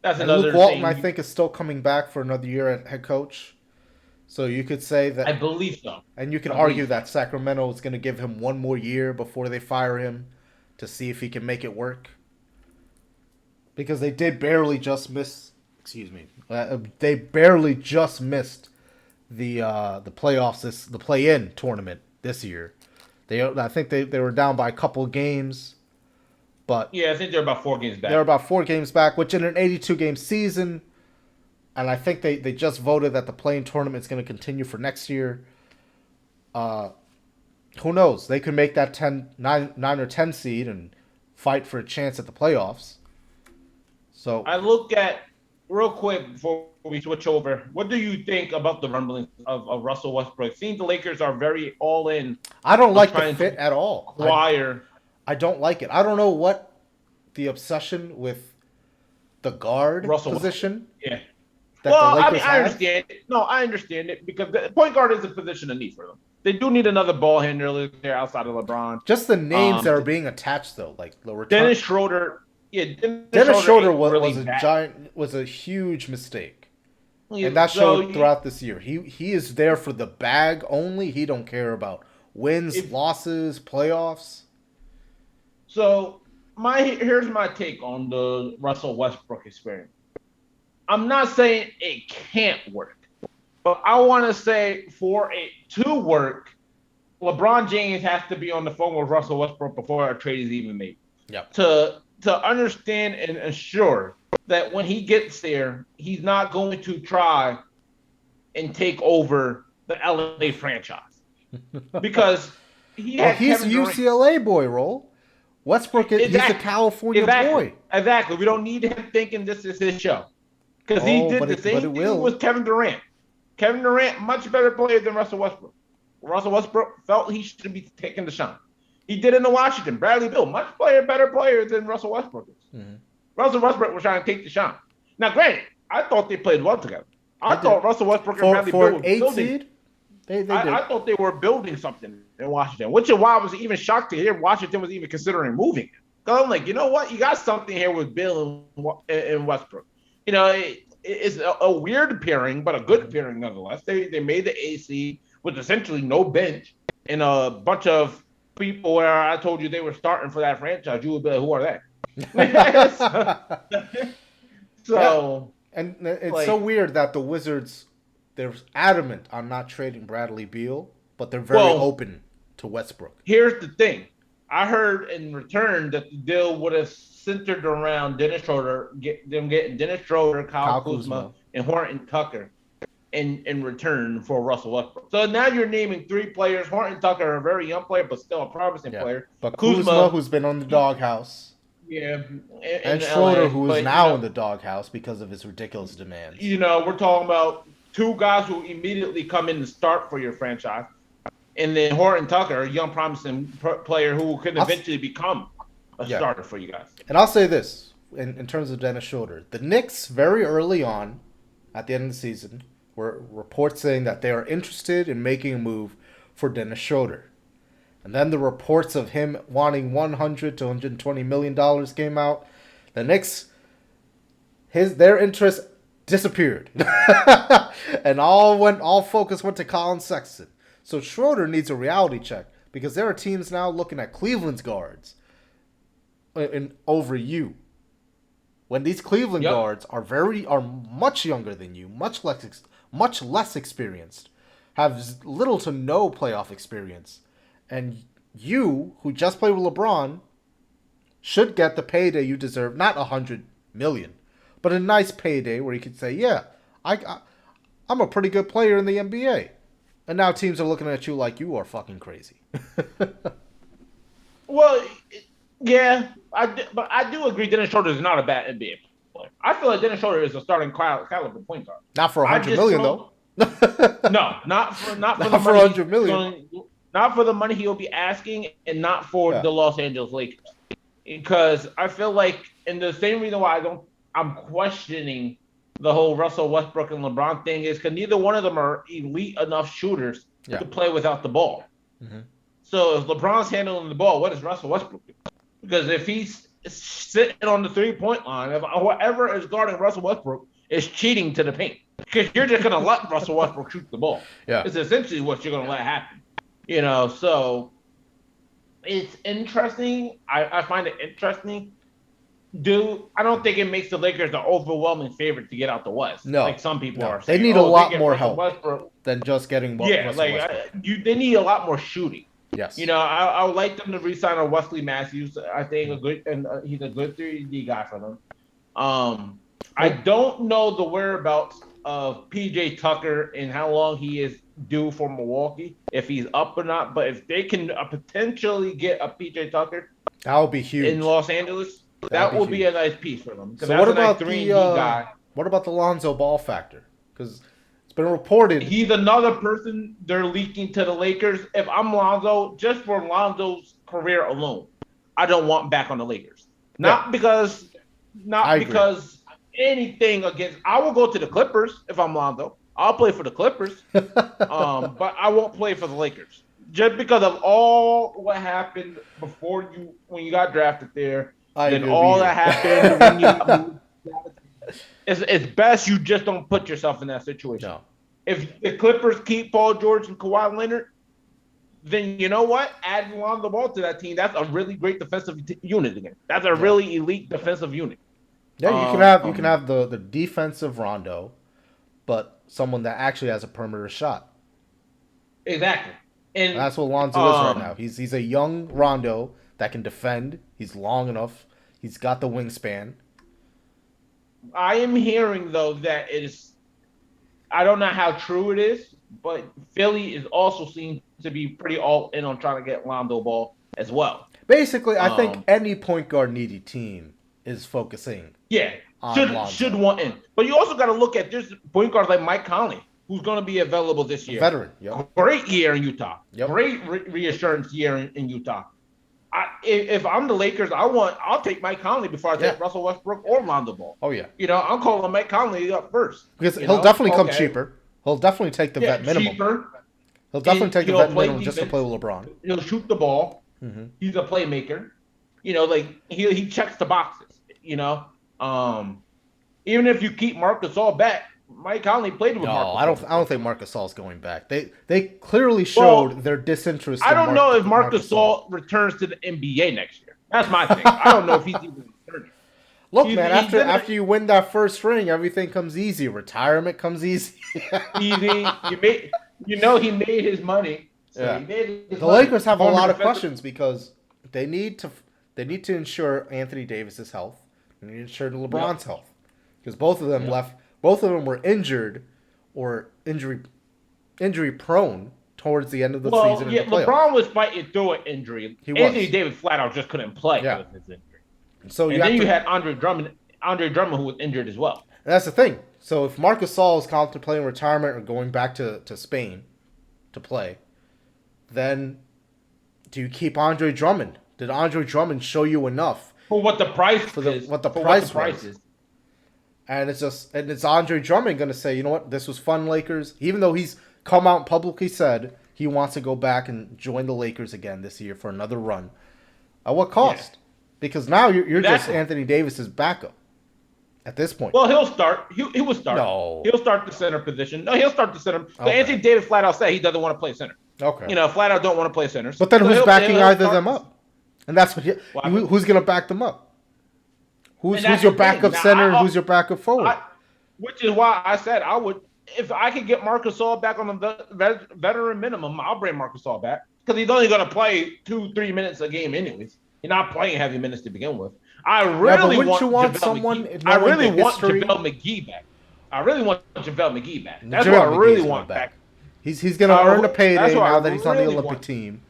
that's another Luke Walton, thing. I think, is still coming back for another year at head coach. So you could say that. I believe so. And you can argue that Sacramento is going to give him one more year before they fire him to see if he can make it work. Because they did barely just miss. Excuse me. They barely just missed the playoffs, the play-in tournament this year. I think they were down by a couple of games. But yeah, I think they're about 4 games back. They're about 4 games back, which in an 82-game season, and I think they just voted that the play-in tournament is going to continue for next year. Who knows? They could make that 9 or 10 seed and fight for a chance at the playoffs. So I look at, real quick before we switch over, what do you think about the rumblings of Russell Westbrook? Seems the Lakers are very all in. I don't like the fit at all. I don't like it. I don't know what the obsession with the guard position. Yeah. that the Lakers I have? understand it. No, I understand it because the point guard is a position of need for them. They do need another ball handler there outside of LeBron. Just the names that are being attached, though, like the return. Dennis Schroeder. Yeah, Dennis Schroeder was really was a huge mistake, Yeah, and that so showed throughout this year. He is there for the bag only. He don't care about wins, losses, playoffs. So here's my take on the Russell Westbrook experience. I'm not saying it can't work, but I want to say for it to work, LeBron James has to be on the phone with Russell Westbrook before a trade is even made. Yep. To understand and assure that when he gets there, he's not going to try and take over the LA franchise because he's a UCLA boy, Roll. Westbrook, he's a California boy. Exactly. We don't need him thinking this is his show because he did the same thing with Kevin Durant. Kevin Durant, much better player than Russell Westbrook. Russell Westbrook felt he should be taking the shot. He did it in Washington. Bradley Beal, better player than Russell Westbrook is. Mm-hmm. Russell Westbrook was trying to take the shot. Now, granted, I thought they played well together. I thought Russell Westbrook and Bradley Beal were building. I thought they were building something in Washington, which is why I was even shocked to hear Washington was even considering moving him. Because I'm like, you know what? You got something here with Bill and Westbrook. You know, it's a weird pairing, but a good pairing nonetheless. They made the AC with essentially no bench and a bunch of people where I told you they were starting for that franchise. You would be like, who are they? So, and it's so weird that the Wizards, they're adamant on not trading Bradley Beal, but they're very open to Westbrook. Here's the thing. I heard in return that the deal would have centered around Dennis Schroeder, getting Dennis Schroeder, Kyle Kuzma, and Horton Tucker in return for Russell Westbrook. So now you're naming three players. Horton Tucker, a very young player, but still a promising player. But Kuzma, who's been on the doghouse. Yeah. And Schroeder, who is now in the doghouse because of his ridiculous demands. You know, we're talking about two guys who immediately come in and start for your franchise. And then Horton Tucker, a young promising player who could eventually become a starter for you guys. And I'll say this, in terms of Dennis Schroeder. The Knicks, very early on, at the end of the season, were reports saying that they are interested in making a move for Dennis Schroeder. And then the reports of him wanting $100 to $120 million came out. The Knicks, their interest disappeared. And all focus went to Colin Sexton. So Schroeder needs a reality check because there are teams now looking at Cleveland's guards over you. When these Cleveland guards are much younger than you, much less experienced, have little to no playoff experience, and you, who just played with LeBron, should get the payday you deserve. Not $100 million, but a nice payday where you could say, "Yeah, I'm a pretty good player in the NBA." And now teams are looking at you like you are fucking crazy. Well, yeah, but I do agree Dennis Schroeder is not a bad NBA player. I feel like Dennis Schroeder is a starting caliber point guard. Not for $100 million, though. No, not for $100 million. Not for the money he'll be asking, and not for the Los Angeles Lakers. Because I feel like, and the same reason why I'm questioning the whole Russell Westbrook and LeBron thing is because neither one of them are elite enough shooters to play without the ball. Mm-hmm. So if LeBron's handling the ball, what does Russell Westbrook do? Because if he's sitting on the 3-point line, if whoever is guarding Russell Westbrook is cheating to the paint, because you're just going to let Russell Westbrook shoot the ball. Yeah. It's essentially what you're going to let happen. You know, so it's interesting. I find it interesting. I don't think it makes the Lakers the overwhelming favorite to get out the West. No, like some people are saying. They need a lot more help than just getting Russell Westbrook. They need a lot more shooting. Yes. You know, I would like them to re-sign a Wesley Matthews. I think he's a good 3D guy for them. I don't know the whereabouts of PJ Tucker and how long he is due for Milwaukee, if he's up or not. But if they can potentially get a PJ Tucker, that would be huge in Los Angeles. That would be a nice piece for them. So what about what about the Lonzo Ball factor? Because it's been reported he's another person they're leaking to the Lakers. If I'm Lonzo, just for Lonzo's career alone, I don't want him back on the Lakers. Not because anything against. I will go to the Clippers if I'm Lonzo. I'll play for the Clippers, but I won't play for the Lakers just because of all what happened before when you got drafted there. Then all that happened when you got moved. It's best you just don't put yourself in that situation. No. If the Clippers keep Paul George and Kawhi Leonard, then you know what? Add Lonzo Ball to that team. That's a really great defensive unit again. That's a really elite defensive unit. Yeah, you can have the defensive Rondo, but someone that actually has a perimeter shot. Exactly. And that's what Lonzo is right now. He's a young Rondo that can defend. He's long enough. He's got the wingspan. I am hearing, though, that I don't know how true it is, but Philly is also seen to be pretty all in on trying to get Lonzo Ball as well. Basically, I think any point guard needy team is focusing. Yeah, on should want in. But you also got to look at there's point guards like Mike Conley, who's going to be available this year. Veteran, yep. Great year in Utah. Yep. Great reassurance year in Utah. If I'm the Lakers, I'll take Mike Conley before I take Russell Westbrook or Lonzo Ball. Oh yeah. I'm calling Mike Conley up first because he'll definitely come cheaper. He'll definitely take the vet minimum. Cheaper. He'll definitely take the vet minimum just to play with LeBron. He'll shoot the ball. Mm-hmm. He's a playmaker. He checks the boxes. Even if you keep Marc Gasol back, Mike Conley played with Marc Gasol. I don't think Marc Gasol's going back. They clearly showed their disinterest. I don't know if Marc Gasol returns to the NBA next year. That's my thing. I don't know if he's even returning. Look, man, after you win that first ring, everything comes easy. Retirement comes easy. Easy. He made his money. So yeah. The Lakers have a lot of questions because they need to ensure Anthony Davis's health. They need to ensure LeBron's health because both of them left. Both of them were injured or injury prone towards the end of the season. Yeah, LeBron was fighting through an injury. Anthony Davis flat out just couldn't play because of his injury. So and then you had Andre Drummond who was injured as well. And that's the thing. So if Marc Gasol is contemplating retirement or going back to Spain to play, then do you keep Andre Drummond? Did Andre Drummond show you enough for what the price is? And it's Andre Drummond going to say, you know what, this was fun, Lakers. Even though he's come out and publicly said he wants to go back and join the Lakers again this year for another run. At what cost? Yeah. Because now you're just Anthony Davis's backup at this point. Well, he'll start. He will start. No. He'll start the center position. No, he'll start the center. So okay. Anthony Davis flat out said he doesn't want to play center. Okay. Flat out don't want to play centers. But then who's backing either of them up? And that's what who's going to back them up? Who's your backup center? Who's your backup forward? Which is why I said I would, if I could get Marc Gasol back on the veteran minimum, I'll bring Marc Gasol back because he's only going to play 2-3 minutes a game anyways. You're not playing heavy minutes to begin with. I really want JaVale McGee back. I really want JaVale McGee back. That's what I really want back. He's going to earn a payday now that he's on the Olympic team,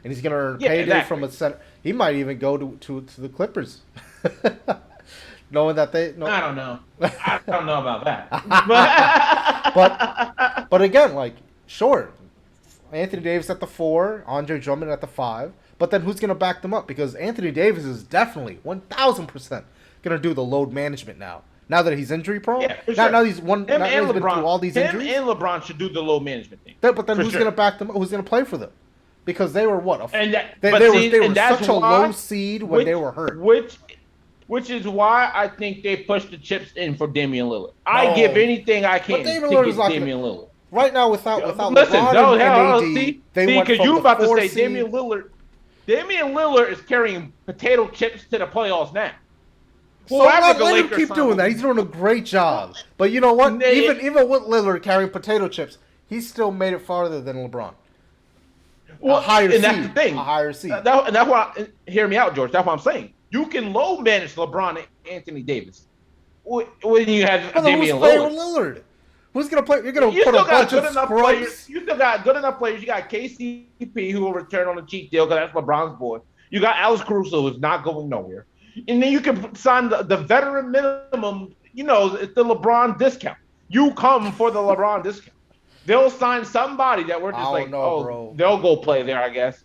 and he's going to earn a payday from a center. He might even go to the Clippers. Knowing that I don't know. I don't know about that. but again, sure, Anthony Davis at the 4, Andre Drummond at the 5. But then who's going to back them up? Because Anthony Davis is definitely 1,000% going to do the load management now. Now that he's injury prone, yeah, sure. now he's been through all these injuries. Him and LeBron should do the load management thing. But then who's going to back them up? Who's going to play for them? Because they were what? They were such a low seed when they were hurt. Which is why I think they pushed the chips in for Damian Lillard. I give anything I can to get Damian Lillard. Right now, without LeBron and AD, they went from you about to say seed. Damian Lillard is carrying potato chips to the playoffs now. So let him keep doing that. He's doing a great job. But you know what? Even with Lillard carrying potato chips, he still made it farther than LeBron. Well, a higher seed. That's the thing. A higher seed. And that's why. Hear me out, George. That's what I'm saying. You can low manage LeBron and Anthony Davis when you have Damian Lillard. Who's gonna play? You're gonna put a bunch of scrubs. You still got good enough players. You got KCP who will return on a cheap deal because that's LeBron's boy. You got Alex Caruso who's not going nowhere, and then you can sign the veteran minimum. It's the LeBron discount. You come for the LeBron discount. They'll sign somebody that we're just bro. They'll go play there, I guess.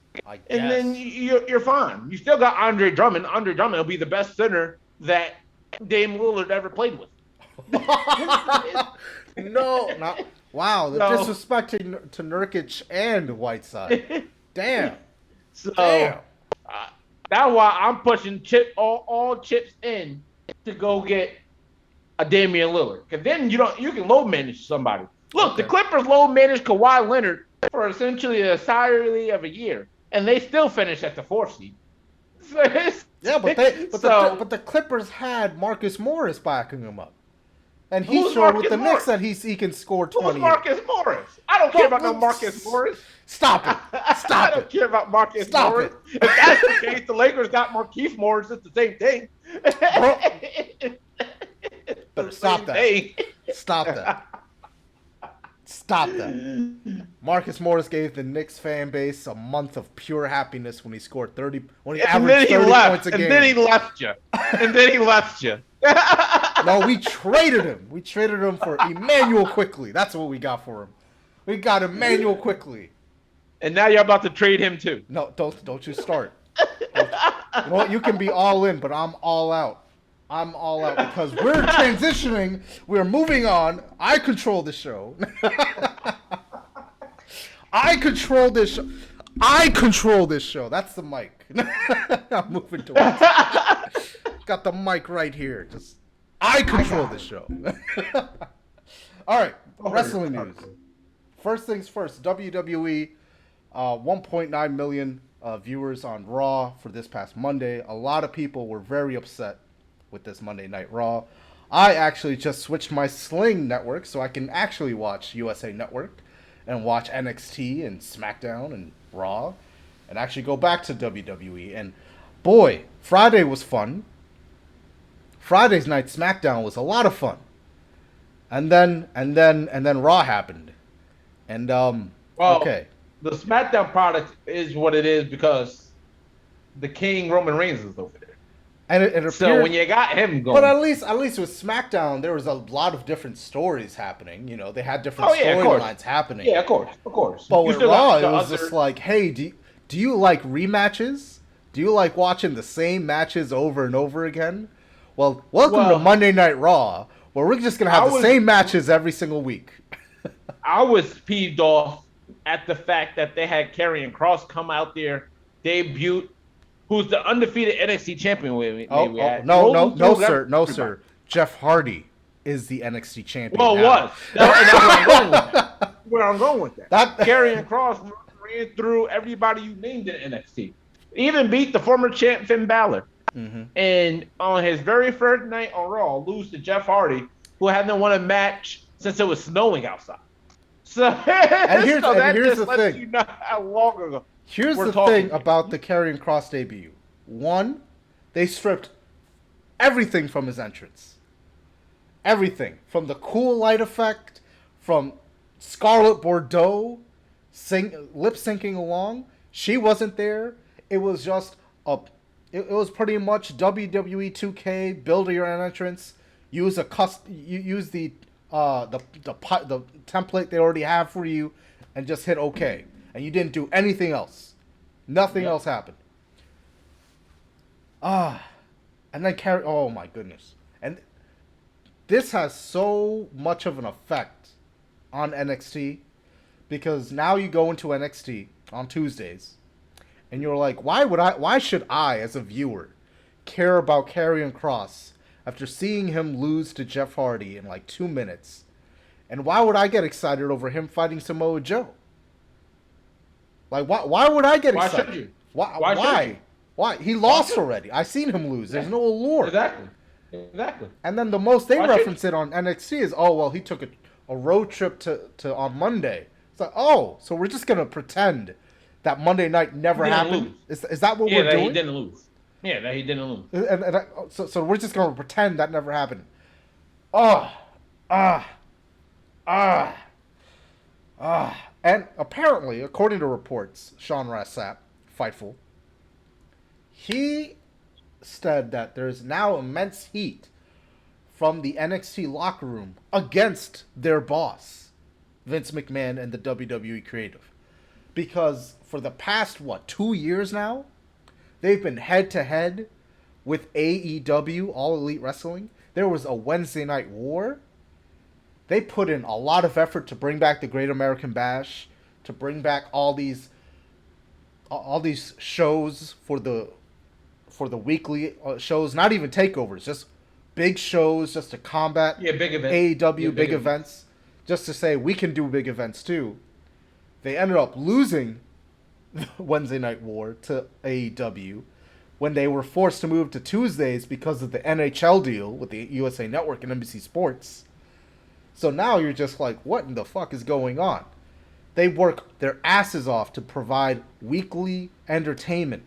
And then you're fine. You still got Andre Drummond. Andre Drummond will be the best center that Dame Lillard ever played with. No, not wow. The No. disrespect to Nurkic and Whiteside. Damn. So Damn. that's why I'm pushing all chips in to go get a Damian Lillard. Because then you can low manage somebody. Look, Okay. the Clippers low managed Kawhi Leonard for essentially the entirety of a year, and they still finished at the 4th seed. Yeah, but the Clippers had Marcus Morris backing him up, and he Who's showed with Marcus the Knicks Morris? that he can score Who's 20. Marcus Morris? I don't care about no Marcus Morris. Stop it! I Stop don't it! care about Marcus Stop Morris. it. If that's the case, the Lakers got Markieff Morris. It's the same thing. Better stop that. Stop that. Stop that. Marcus Morris gave the Knicks fan base a month of pure happiness when he scored 30. When he averaged 30 points a game. And then he left you. And then he left you. No, we traded him. We traded him for Emmanuel Quickly. That's what we got for him. We got Emmanuel Quickly. And now you're about to trade him too. No, don't you start. You know what? You can be all in, but I'm all out. I'm all out because we're transitioning. We're moving on. I control the show. I control this show. I control this show. That's the mic. I'm moving towards it. Got the mic right here. Just I control this show. All right, wrestling news. First things first, WWE, 1.9 million viewers on Raw for this past Monday. A lot of people were very upset with this Monday Night Raw. I actually just switched my Sling network so I can actually watch USA Network and watch NXT and SmackDown and Raw and actually go back to WWE. And boy, Friday was fun. Friday's night SmackDown was a lot of fun. And then Raw happened. And okay. The SmackDown product is what it is because the King Roman Reigns is over there. And it appeared, so when you got him going, but at least with SmackDown, there was a lot of different stories happening. You know, they had different storylines happening. Yeah, of course. But with Raw, it was just like, hey, do you like rematches? Do you like watching the same matches over and over again? Well, welcome to Monday Night Raw, where we're just gonna have the same matches every single week. I was peeved off at the fact that they had Karrion Kross come out there, debut. Who's the undefeated NXT champion? No, sir. Jeff Hardy is the NXT champion. Well, it was. That's where I'm going with that. Karrion Kross ran through everybody you named in NXT. Even beat the former champ Finn Balor. Mm-hmm. And on his very first night on Raw, lose to Jeff Hardy, who hadn't won a match since it was snowing outside. So, here's the thing. You know how long ago. Here's the thing about the Karrion Kross debut. One, they stripped everything from his entrance. Everything. From the cool light effect, from Scarlett Bordeaux lip syncing along. She wasn't there. It was just it was pretty much WWE 2K, build your own entrance, use the template they already have for you, and just hit OK. And you didn't do anything else. Nothing else happened. And then oh my goodness. And this has so much of an effect on NXT because now you go into NXT on Tuesdays and you're like, why should I as a viewer care about Karrion Kross after seeing him lose to Jeff Hardy in like 2 minutes? And why would I get excited over him fighting Samoa Joe? Like, why would I get excited? Why should you? Why? Why? He lost already. I seen him lose. There's no allure. Exactly. And then the most they reference it on NXT is, oh, well, he took a road trip to on Monday. It's like, oh, so we're just going to pretend that Monday night never happened? Is that what we're doing? Yeah, he didn't lose. Yeah, that he didn't lose. So we're just going to pretend that never happened. And apparently, according to reports, Sean Ross Sapp, Fightful, he said that there's now immense heat from the NXT locker room against their boss, Vince McMahon and the WWE creative. Because for the past, 2 years now, they've been head-to-head with AEW, All Elite Wrestling. there was a Wednesday Night War, they put in a lot of effort to bring back the Great American Bash, to bring back all these shows for the weekly shows, not even takeovers, just big shows, just to combat big events. AEW big events, just to say we can do big events too. They ended up losing Wednesday Night War to AEW when they were forced to move to Tuesdays because of the NHL deal with the USA Network and NBC Sports. So now you're just like, what in the fuck is going on? They work their asses off to provide weekly entertainment.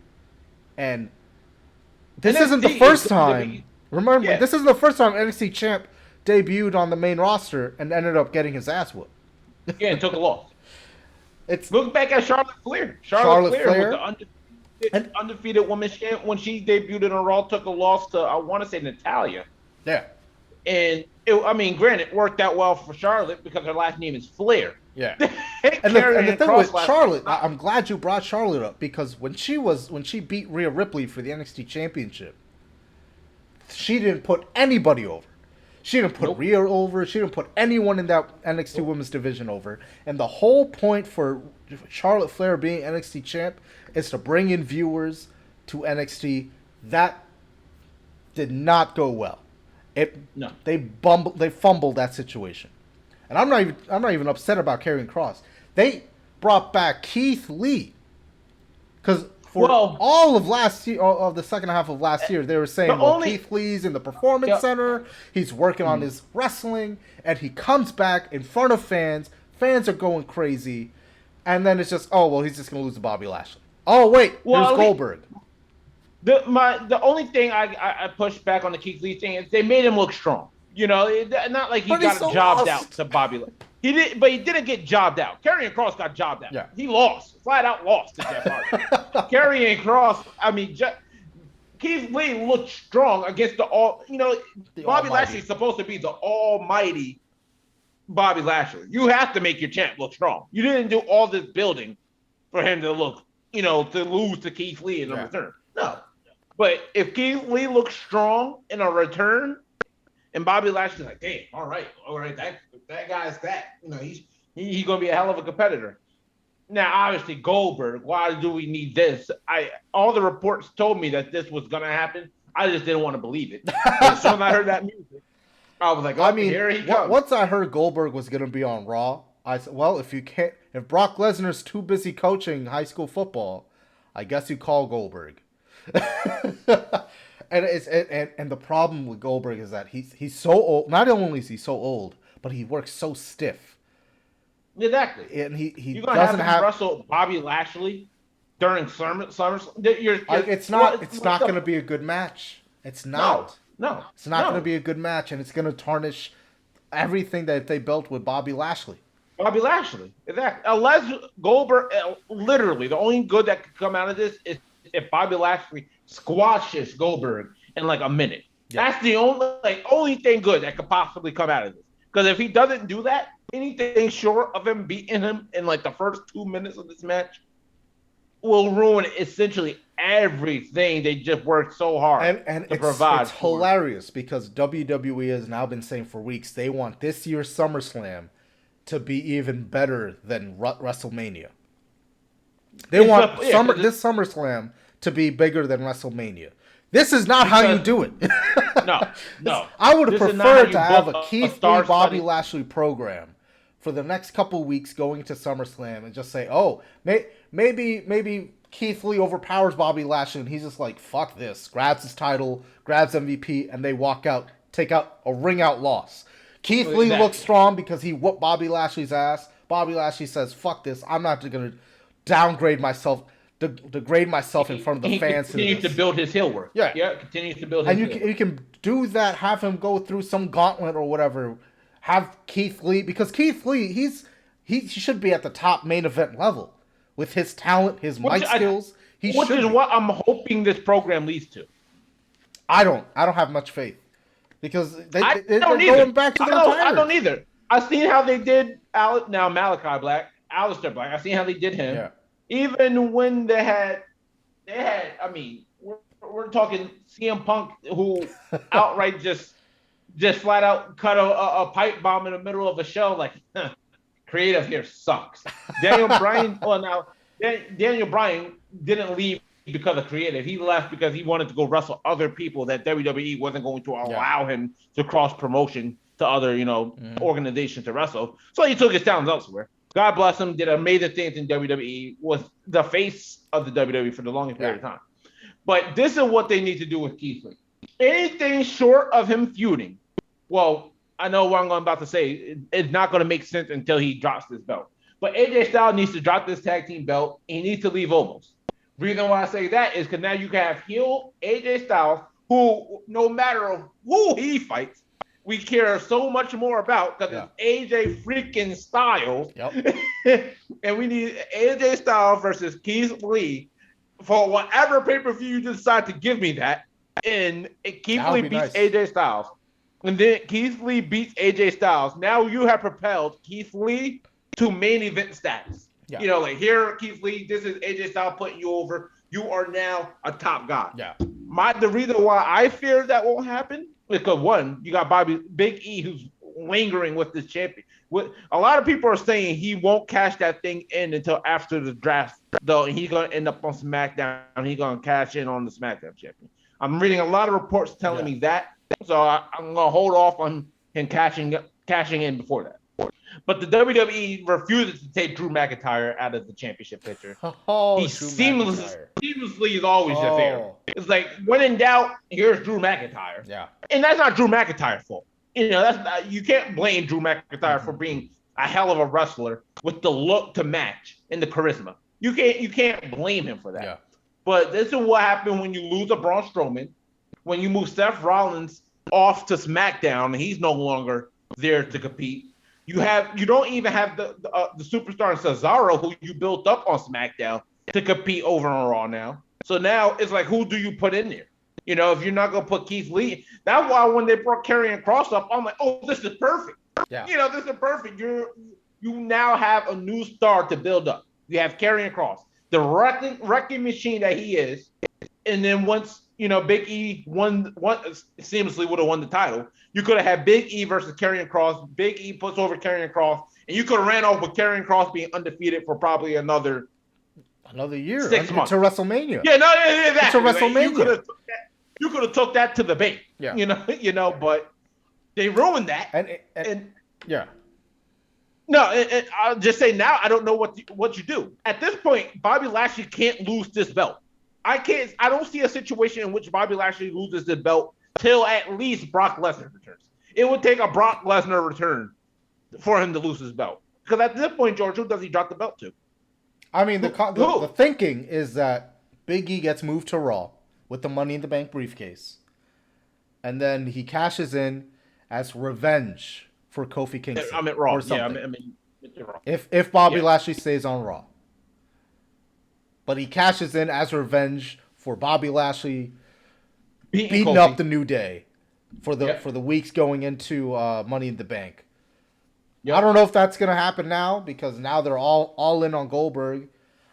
And this isn't the first time. Remember, this isn't the first time NXT Champ debuted on the main roster and ended up getting his ass whooped. Yeah, and took a loss. It's look back at Charlotte Flair. Charlotte Flair was the undefeated women's champ when she debuted in Raw. Took a loss to, I want to say, Natalya. Yeah. And granted, it worked out well for Charlotte because her last name is Flair. Yeah. and the thing with Charlotte, I'm glad you brought Charlotte up, because when she beat Rhea Ripley for the NXT Championship, she didn't put anybody over. She didn't put Rhea over. She didn't put anyone in that NXT Women's Division over. And the whole point for Charlotte Flair being NXT champ is to bring in viewers to NXT. That did not go well. They fumbled that situation. And I'm not even upset about Karrion Kross. They brought back Keith Lee, because for all of last year, of the second half of last year, they were saying, Keith Lee's in the Performance Center, he's working on his wrestling, and he comes back in front of fans. Fans are going crazy, and then it's just, he's just gonna lose to Bobby Lashley. Oh wait, here's Goldberg. The only thing I pushed back on the Keith Lee thing is they made him look strong. You know, not like he got jobbed out to Bobby Lashley. He didn't get jobbed out. Karrion Kross got jobbed out. Yeah. He lost, flat out lost to Jeff Hardy. Karrion Kross, Keith Lee looked strong against Bobby Lashley's supposed to be the almighty Bobby Lashley. You have to make your champ look strong. You didn't do all this building for him to look, to lose to Keith Lee in a return. No. But if Keith Lee looks strong in a return, and Bobby Lashley's like, damn, all right, that guy's that. He's gonna be a hell of a competitor. Now, obviously, Goldberg. Why do we need this? All the reports told me that this was gonna happen. I just didn't want to believe it. As soon as I heard that music, I was like, here he comes. Once I heard Goldberg was gonna be on Raw, I said, well, if Brock Lesnar's too busy coaching high school football, I guess you call Goldberg. And the problem with Goldberg is that he's so old. Not only is he so old, but he works so stiff. Exactly. And he you're gonna doesn't have to wrestle Bobby Lashley during SummerSlam. It's not going to be a good match. It's not. No. It's not going to be a good match, and it's going to tarnish everything that they built with Bobby Lashley. Bobby Lashley, exactly. Unless Goldberg, literally, the only good that could come out of this is if Bobby Lashley squashes Goldberg in like a minute. Yeah. That's the only thing good that could possibly come out of this. Because if he doesn't do that, anything short of him beating him in like the first 2 minutes of this match will ruin essentially everything they just worked so hard to provide. It's hilarious because WWE has now been saying for weeks they want this year's SummerSlam to be even better than WrestleMania. They want this SummerSlam to be bigger than WrestleMania. This is not how you do it. No. I would have preferred to have a Keith Lee, Bobby Lashley program for the next couple weeks going to SummerSlam and just say, maybe Keith Lee overpowers Bobby Lashley and he's just like, fuck this, grabs his title, grabs MVP, and they walk out, take out a ring-out loss. Keith Lee looks strong because he whooped Bobby Lashley's ass. Bobby Lashley says, fuck this, I'm not going to degrade myself in front of the fans. He continues to build his heel work. Yeah, continues to build his heel work. And you can do that, have him go through some gauntlet or whatever. Have Keith Lee, because Keith Lee, he should be at the top main event level with his talent, his mic skills. Which is what I'm hoping this program leads to. I don't have much faith because they're going back to their tyrants. I don't either. I've seen how they did Aleister Black. I seen how they did him. Yeah. Even when they had, I mean, we're talking CM Punk, who outright just just flat out cut a pipe bomb in the middle of a show. Like, creative here sucks. Daniel Bryan, Daniel Bryan didn't leave because of creative. He left because he wanted to go wrestle other people that WWE wasn't going to allow him to cross promotion to other, organizations to wrestle. So he took his talents elsewhere. God bless him. Did amazing things in WWE. Was the face of the WWE for the longest period of time. But this is what they need to do with Keith Lee. Anything short of him feuding, well, I know what I'm about to say. It's not going to make sense until he drops this belt. But AJ Styles needs to drop this tag team belt. He needs to leave Omos. Reason why I say that is because now you can have heel AJ Styles, who no matter who he fights, we care so much more about because it's AJ freaking Styles. Yep. And we need AJ Styles versus Keith Lee for whatever pay-per-view you decide to give me that. And Keith Lee beats AJ Styles. And then Keith Lee beats AJ Styles. Now you have propelled Keith Lee to main event status. Yeah. Like here, Keith Lee, this is AJ Styles putting you over. You are now a top guy. Yeah. The reason why I fear that won't happen is because one, you got Big E, who's lingering with this champion. A lot of people are saying he won't cash that thing in until after the draft, though. He's going to end up on SmackDown. He's going to cash in on the SmackDown champion. I'm reading a lot of reports telling me that. So I'm going to hold off on him cashing in before that. But the WWE refuses to take Drew McIntyre out of the championship picture. He seamlessly is always just there. It's like, when in doubt, here's Drew McIntyre. Yeah. And that's not Drew McIntyre's fault. You can't blame Drew McIntyre for being a hell of a wrestler with the look to match and the charisma. You can't blame him for that. Yeah. But this is what happened when you lose a Braun Strowman, when you move Seth Rollins off to SmackDown and he's no longer there to compete. You don't even have the superstar Cesaro, who you built up on SmackDown, to compete over on Raw now. So now it's like, who do you put in there? If you're not gonna put Keith Lee, that's why when they brought Karrion Kross up, I'm like, oh, this is perfect. Yeah. This is perfect. You now have a new star to build up. You have Karrion Kross, the wrecking machine that he is, and then once Big E seamlessly would have won the title. You could have had Big E versus Karrion Kross. Big E puts over Karrion Kross, and you could have ran off with Karrion Kross being undefeated for probably another year, 6 months to WrestleMania. Yeah, no, exactly. To WrestleMania. You could have took that to the bank. Yeah. But they ruined that. And yeah. No, I'll just say now I don't know what you do. At this point, Bobby Lashley can't lose this belt. I don't see a situation in which Bobby Lashley loses the belt till at least Brock Lesnar returns. It would take a Brock Lesnar return for him to lose his belt. Because at this point, George, who does he drop the belt to? I mean, the thinking is that Big E gets moved to Raw with the Money in the Bank briefcase. And then he cashes in as revenge for Kofi Kingston. I'm at Raw. Or something. Yeah, I mean Raw. If Bobby Lashley stays on Raw. But he cashes in as revenge for Bobby Lashley beating up the New Day for the weeks going into Money in the Bank. Yep. I don't know if that's gonna happen now because now they're all in on Goldberg.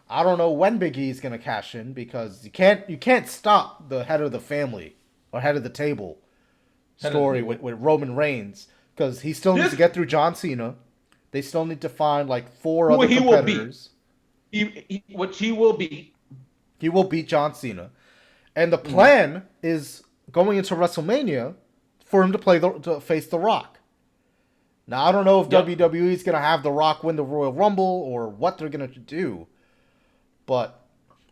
I don't know when Big E is gonna cash in because you can't stop the head of the family or head of the table story with Roman Reigns because he still needs to get through John Cena. They still need to find like 4 other competitors. Which he will beat. He will beat John Cena. And the plan is going into WrestleMania for him to face The Rock. Now, I don't know if WWE is going to have The Rock win the Royal Rumble or what they're going to do. But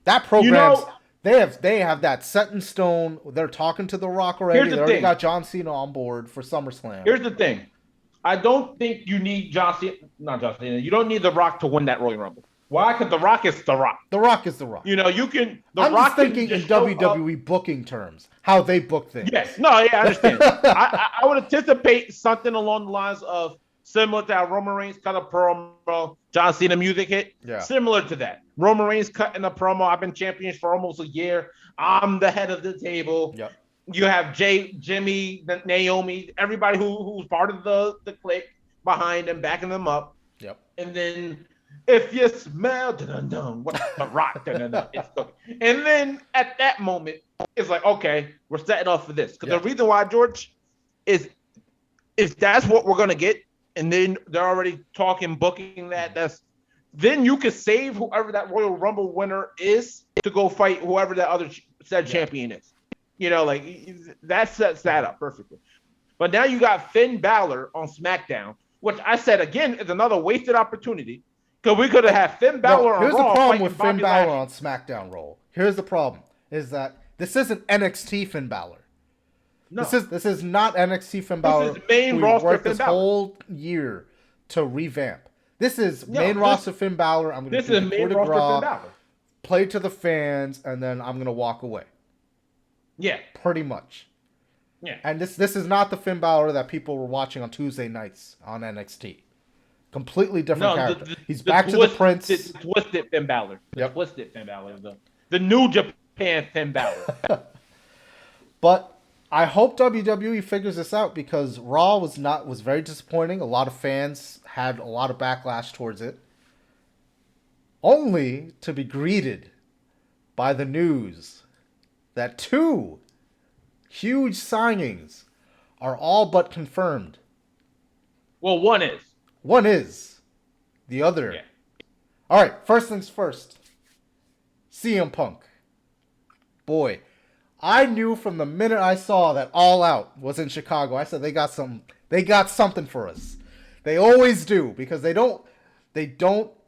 that program, they have that set in stone. They're talking to The Rock already. They already got John Cena on board for SummerSlam. Here's the thing. I don't think you need John Cena. You don't need The Rock to win that Royal Rumble. Why? Because The Rock is The Rock. The Rock is The Rock. You can. I'm just thinking in WWE booking terms, how they book things. Yes. No, yeah, I understand. I would anticipate something along the lines of similar to how Roman Reigns cut a promo, John Cena music hit. Yeah. Similar to that. Roman Reigns cutting a promo. I've been champion for almost a year. I'm the head of the table. Yep. You have Jimmy, Naomi, everybody who's part of the clique behind them, backing them up. Yep. And then if you smell what The Rock, it's cooking. And then at that moment, it's like, okay, we're setting off for this. Because the reason why, George, is if that's what we're gonna get, and then they're already booking that's then you could save whoever that Royal Rumble winner is to go fight whoever that other said champion is. Like that sets that up perfectly. But now you got Finn Balor on SmackDown, which I said again is another wasted opportunity because we could have had Finn Balor on Raw. Here's the problem with Finn Balor on SmackDown role. Here's the problem: is that this isn't NXT Finn Balor. No. This is not NXT Finn Balor. This is main roster Finn Balor. Whole year to revamp. This is main roster Finn Balor. I'm going to do main roster Finn Balor. Play to the fans, and then I'm going to walk away. Yeah, pretty much. Yeah, and this is not the Finn Balor that people were watching on Tuesday nights on NXT. Completely different character. He's back to the Prince. The twisted Finn Balor. Twisted Finn Balor. The New Japan Finn Balor. But I hope WWE figures this out because Raw was very disappointing. A lot of fans had a lot of backlash towards it. Only to be greeted by the news that 2 huge signings are all but confirmed. Well, one is. One is. The other. Yeah. All right, first things first. CM Punk. Boy, I knew from the minute I saw that All Out was in Chicago. I said they got something for us. They always do because they don't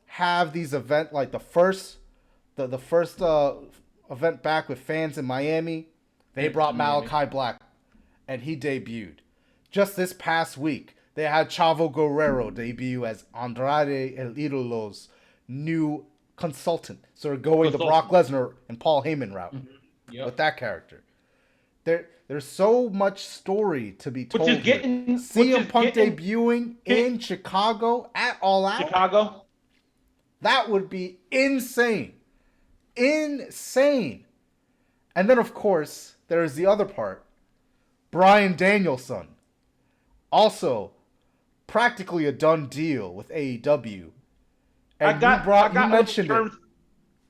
have these events like the first event back with fans in Miami. They brought Malachi Black and he debuted. Just this past week, they had Chavo Guerrero debut as Andrade El Idolo's new consultant. So they're going the Brock Lesnar and Paul Heyman route with that character. There's so much story to be told. CM Punk debuting in Chicago at All Out. Chicago. That would be insane. Insane. And then, of course, there's the other part. Bryan Danielson. Also, practically a done deal with AEW. And you mentioned it.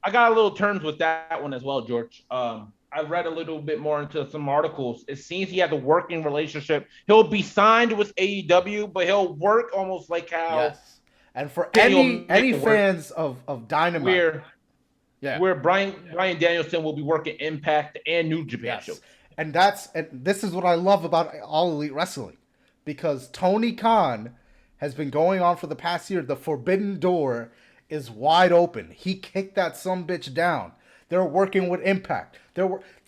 I got a little terms with that one as well, George. I read a little bit more into some articles. It seems he has a working relationship. He'll be signed with AEW, but he'll work almost like how. Yes. And for any fans of Dynamite, where Bryan Danielson will be working Impact and New Japan shows. And this is what I love about All Elite Wrestling, because Tony Khan has been going on for the past year. The forbidden door is wide open. He kicked that sumbitch down. They're working with Impact.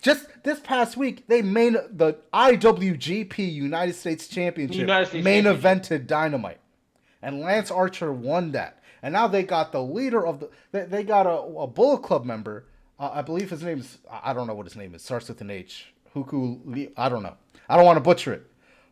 Just this past week, they made the IWGP United States Championship evented Dynamite. And Lance Archer won that. And now they got the leader of they got a Bullet Club member. I believe his name is, I don't know what his name is. Starts with an H. Huku, I don't know. I don't want to butcher it.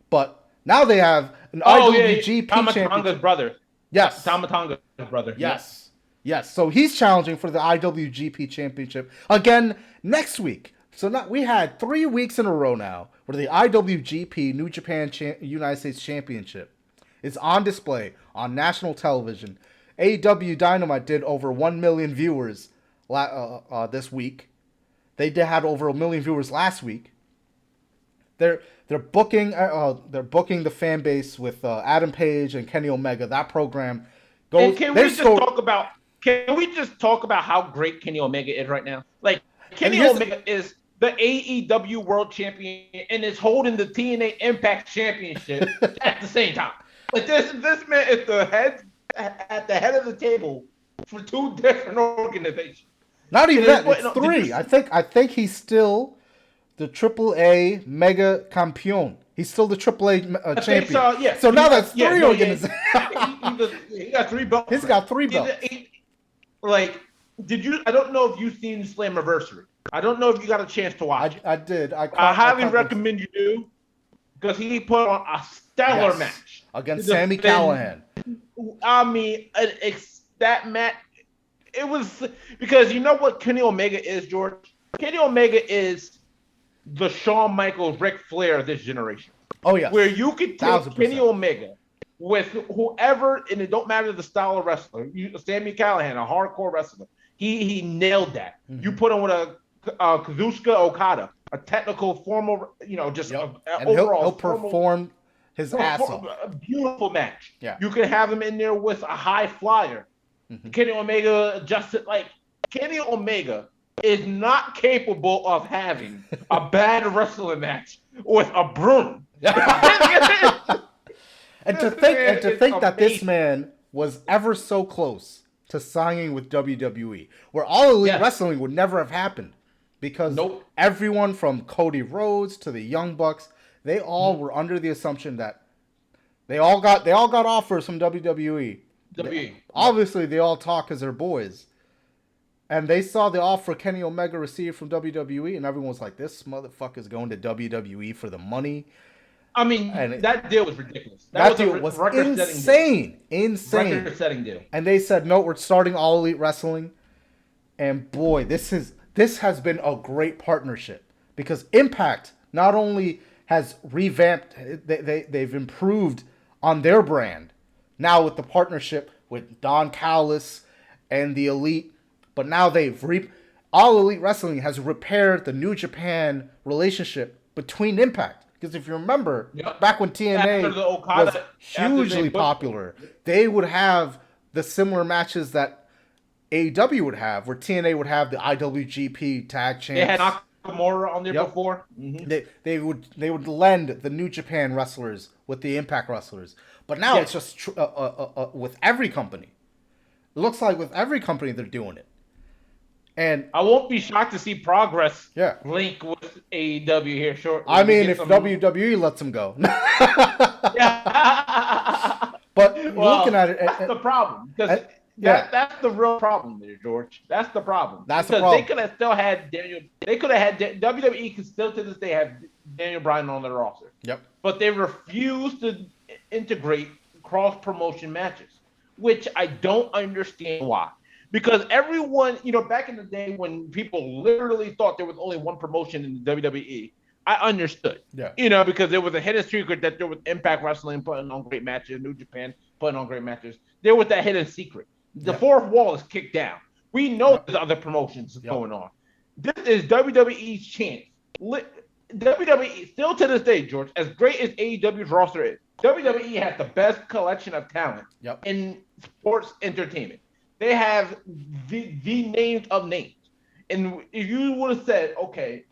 But now they have an IWGP championship. Tamatonga's brother. Yes. Tamatonga's brother. Yes. Yes, so he's challenging for the IWGP Championship again next week. So now we had 3 weeks in a row now where the IWGP New Japan United States Championship is on display on national television. AEW Dynamite did over 1 million viewers this week. They had over 1 million viewers last week. They're booking the fan base with Adam Page and Kenny Omega. That program goes. Can we just talk about how great Kenny Omega is right now? Like, Kenny Omega is the AEW World Champion and is holding the TNA Impact Championship at the same time. Like, this man is at the head of the table for 2 different organizations. Not even that. It's 3. I think he's still the AAA Mega Campeon. He's still the AAA champion. So now that's 3 organizations. He got 3 belts. He's got 3 belts. Like, I don't know if you've seen Slammiversary. I don't know if you got a chance to watch it. I did. I highly recommend you do, because he put on a stellar match against Sami Callihan. I mean, that match, it was, because you know what Kenny Omega is, George? Kenny Omega is the Shawn Michaels, Ric Flair of this generation. Oh, yeah. Where you could take Kenny Omega with whoever, and it don't matter the style of wrestler. Sami Callihan, a hardcore wrestler, he nailed that. Mm-hmm. You put him with a Kazuchika Okada, a technical, formal, just and overall. He'll perform his ass off. A beautiful match. Yeah. You could have him in there with a high flyer. Kenny Omega adjusted like Kenny Omega is not capable of having a bad wrestling match with a broom. And to think that this man was ever so close to signing with WWE, where All Elite Wrestling would never have happened, because everyone from Cody Rhodes to the Young Bucks, they all were under the assumption that they all got offers from WWE. Obviously, they all talk as their boys. And they saw the offer Kenny Omega received from WWE, and everyone was like, this motherfucker's going to WWE for the money. I mean, that deal was ridiculous. That deal was insane. Record-setting deal. And they said, no, we're starting All Elite Wrestling. And boy, this has been a great partnership. Because Impact not only has revamped, they've improved on their brand. Now with the partnership with Don Callis and the Elite. But now All Elite Wrestling has repaired the New Japan relationship between Impact. Because if you remember, back when TNA was hugely popular, they would have the similar matches that AEW would have, where TNA would have the IWGP tag champs. They had Nakamura on there before. Mm-hmm. They would lend the New Japan wrestlers with the Impact wrestlers. But now it's just with every company. It looks like with every company they're doing it. And I won't be shocked to see Progress link with AEW here shortly. I mean, if WWE lets them go. But looking at it, that's the problem. Because that's the real problem there, George. That's the problem. That's the problem. They could have still had Daniel. They could have had WWE could still to this day have Daniel Bryan on their roster. Yep. But they refuse to integrate cross promotion matches, which I don't understand why. Because everyone, back in the day when people literally thought there was only one promotion in the WWE, I understood. Yeah. Because there was a hidden secret that there was Impact Wrestling putting on great matches, New Japan putting on great matches. There was that hidden secret. The fourth wall is kicked down. We know there's other promotions going on. This is WWE's chance. WWE, still to this day, George, as great as AEW's roster is, WWE has the best collection of talent in sports entertainment. They have the names of names. And if you would have said, okay,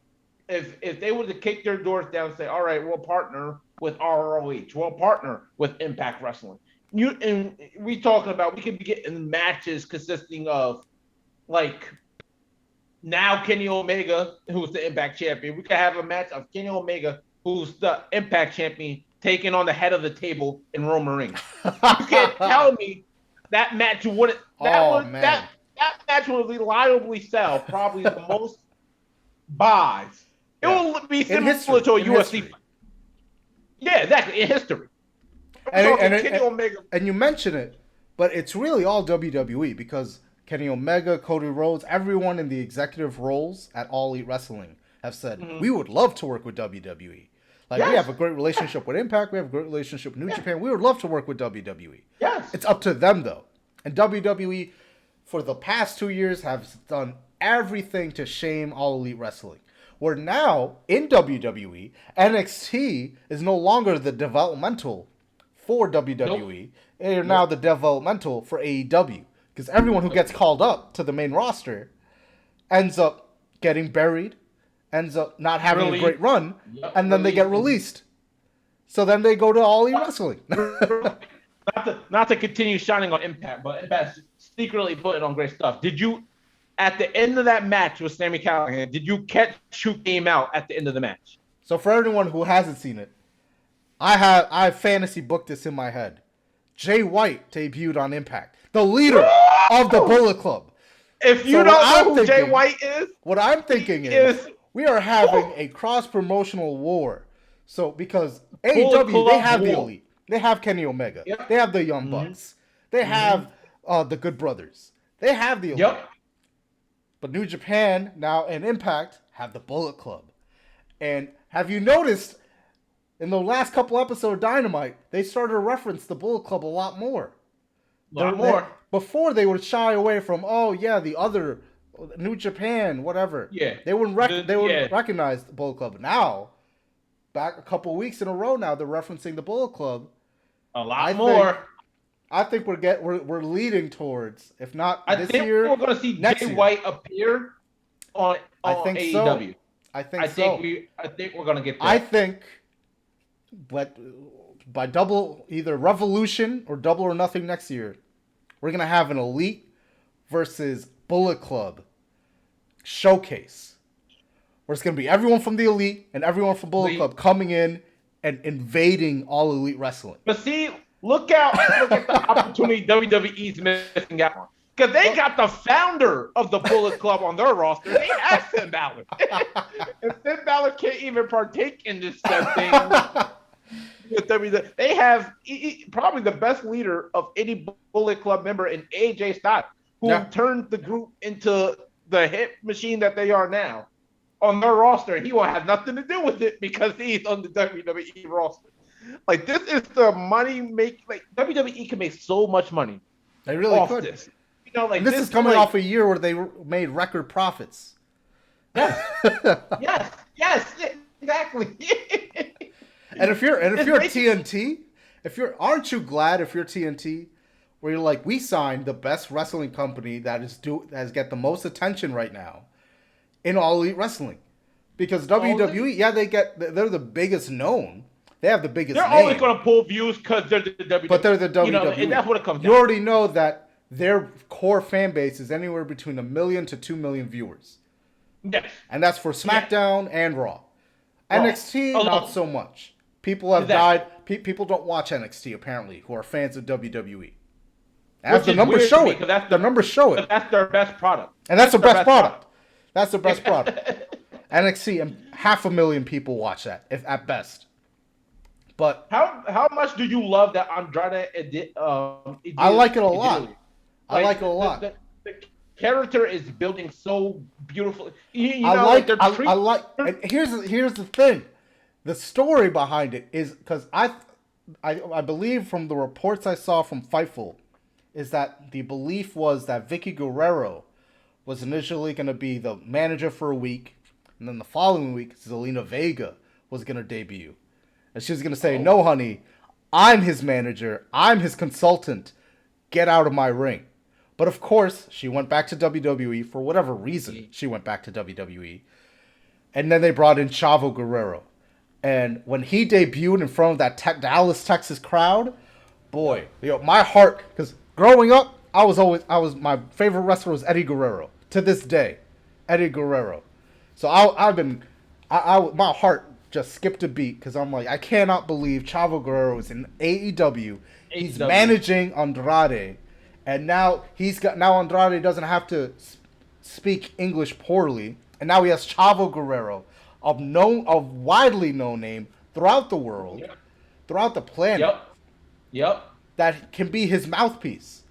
if they would have kicked their doors down and say, all right, we'll partner with ROH, we'll partner with Impact Wrestling. And we talking about, we could be getting matches consisting of, like, now Kenny Omega, who's the Impact Champion. We could have a match of Kenny Omega, who's the Impact Champion, taking on the head of the table in Roman Reigns. You can't tell me that match wouldn't. That match would reliably sell probably the most buys. It will be similar to a UFC fight. Yeah, exactly. In history. And you mention it, but it's really all WWE, because Kenny Omega, Cody Rhodes, everyone in the executive roles at All Elite Wrestling have said, we would love to work with WWE. Like, we have a great relationship with Impact. We have a great relationship with New Japan. We would love to work with WWE. Yes. It's up to them, though. And WWE, for the past 2 years, have done everything to shame All Elite Wrestling. Where now, in WWE, NXT is no longer the developmental for WWE. They're now the developmental for AEW. Because everyone who gets called up to the main roster ends up getting buried, ends up not having a great run, and then they get released. So then they go to All Elite Wrestling. Not to continue shining on Impact, but Impact secretly putting on great stuff. Did you, at the end of that match with Sami Callihan, did you catch who came out at the end of the match? So for everyone who hasn't seen it, I have fantasy booked this in my head. Jay White debuted on Impact, the leader of the Bullet Club. If you don't know who Jay White is, what I'm thinking is we are having a cross-promotional war. So because AEW, they have the Elite. They have Kenny Omega. Yep. They have the Young Bucks. They have the Good Brothers. They have the Elite. Yep. But New Japan now and Impact have the Bullet Club. And have you noticed in the last couple episodes of Dynamite, they started to reference the Bullet Club a lot more. Before they would shy away from, the other New Japan, whatever. Yeah. They wouldn't recognize the Bullet Club. Now, back a couple weeks in a row now. They're referencing the Bullet Club. A lot more. I think we're leading towards, if not I this think year, we're going to see next Jay year. White appear on I think AEW. so. I think we're going to get there. I think, but by either Revolution or Double or Nothing next year, we're gonna have an Elite versus Bullet Club showcase, where it's gonna be everyone from the Elite and everyone from Bullet Club coming in and invading All Elite Wrestling. But see, look at the opportunity WWE's missing out on. Because they got the founder of the Bullet Club on their roster. They have Finn Balor. And Finn Balor can't even partake in this thing. They have probably the best leader of any Bullet Club member in AJ Styles, who turned the group into the hit machine that they are now on their roster. He will have nothing to do with it because he's on the WWE roster. Like, this is the money WWE can make so much money. They really could. This. You know, like this is coming off a year where they made record profits. Yes. yes, exactly. And if you're TNT, aren't you glad if you're TNT, where you're like, we signed the best wrestling company that has get the most attention right now in All Elite Wrestling, because WWE, they're the biggest known. They have the biggest. They're always going to pull views because they're the WWE. But they're the WWE. You know, and that's what it comes down. You already know that their core fan base is anywhere between 1 million to 2 million viewers. Yes. And that's for SmackDown and Raw. NXT, not so much. People have died. People don't watch NXT, apparently, who are fans of WWE. As the numbers show it. The numbers show it. That's their best product. And that's the best product. That's the best product. NXT, and 500,000 people watch that, if at best. But how much do you love that Andrade I like it a lot. I like it a lot. The character is building so beautifully. And here's the thing. The story behind it is because I believe from the reports I saw from Fightful is that the belief was that Vicky Guerrero was initially going to be the manager for a week, and then the following week Zelina Vega was going to debut. And she was going to say, no, honey, I'm his manager. I'm his consultant. Get out of my ring. But of course, she went back to WWE for whatever reason. She went back to WWE. And then they brought in Chavo Guerrero. And when he debuted in front of that Dallas, Texas crowd, boy, my heart, because growing up, my favorite wrestler was Eddie Guerrero. To this day, Eddie Guerrero. So my heart just skipped a beat because I'm like, I cannot believe Chavo Guerrero is in AEW. He's managing Andrade, and now Andrade doesn't have to speak English poorly, and now he has Chavo Guerrero, a widely known name throughout the world, throughout the planet. Yep. That can be his mouthpiece,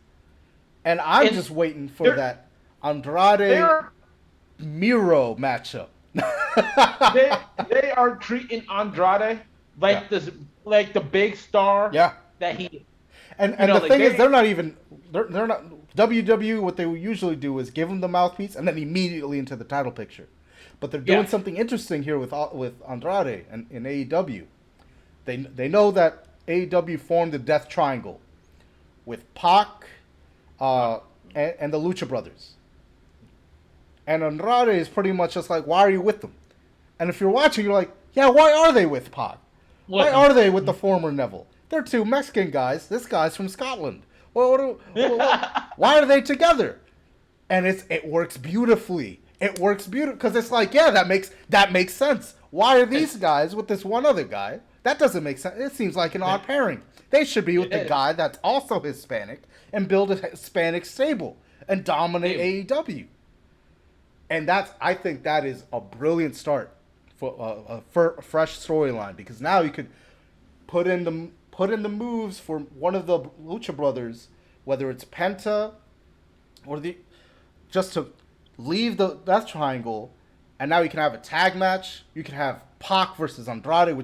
and I'm just waiting for that Andrade Miro matchup. they are treating Andrade like the big star. Yeah. That he. And the thing is, they're not. WWE, what they usually do is give him the mouthpiece and then immediately into the title picture. But they're doing something interesting here with Andrade and in AEW. They know that AEW formed the Death Triangle with Pac and the Lucha Brothers. And Andrade is pretty much just like, why are you with them? And if you're watching, you're like, yeah, why are they with Pac? Why are they with the former Neville? They're two Mexican guys. This guy's from Scotland. Why are they together? And it works beautifully. It works beautifully because it's like, yeah, that makes sense. Why are these guys with this one other guy? That doesn't make sense. It seems like an odd pairing. They should be with the guy that's also Hispanic and build a Hispanic stable and dominate AEW. And I think that is a brilliant start for a fresh storyline, because now you could put in the moves for one of the Lucha Brothers, whether it's Penta or just to leave the Death Triangle, and now you can have a tag match. You can have Pac versus Andrade,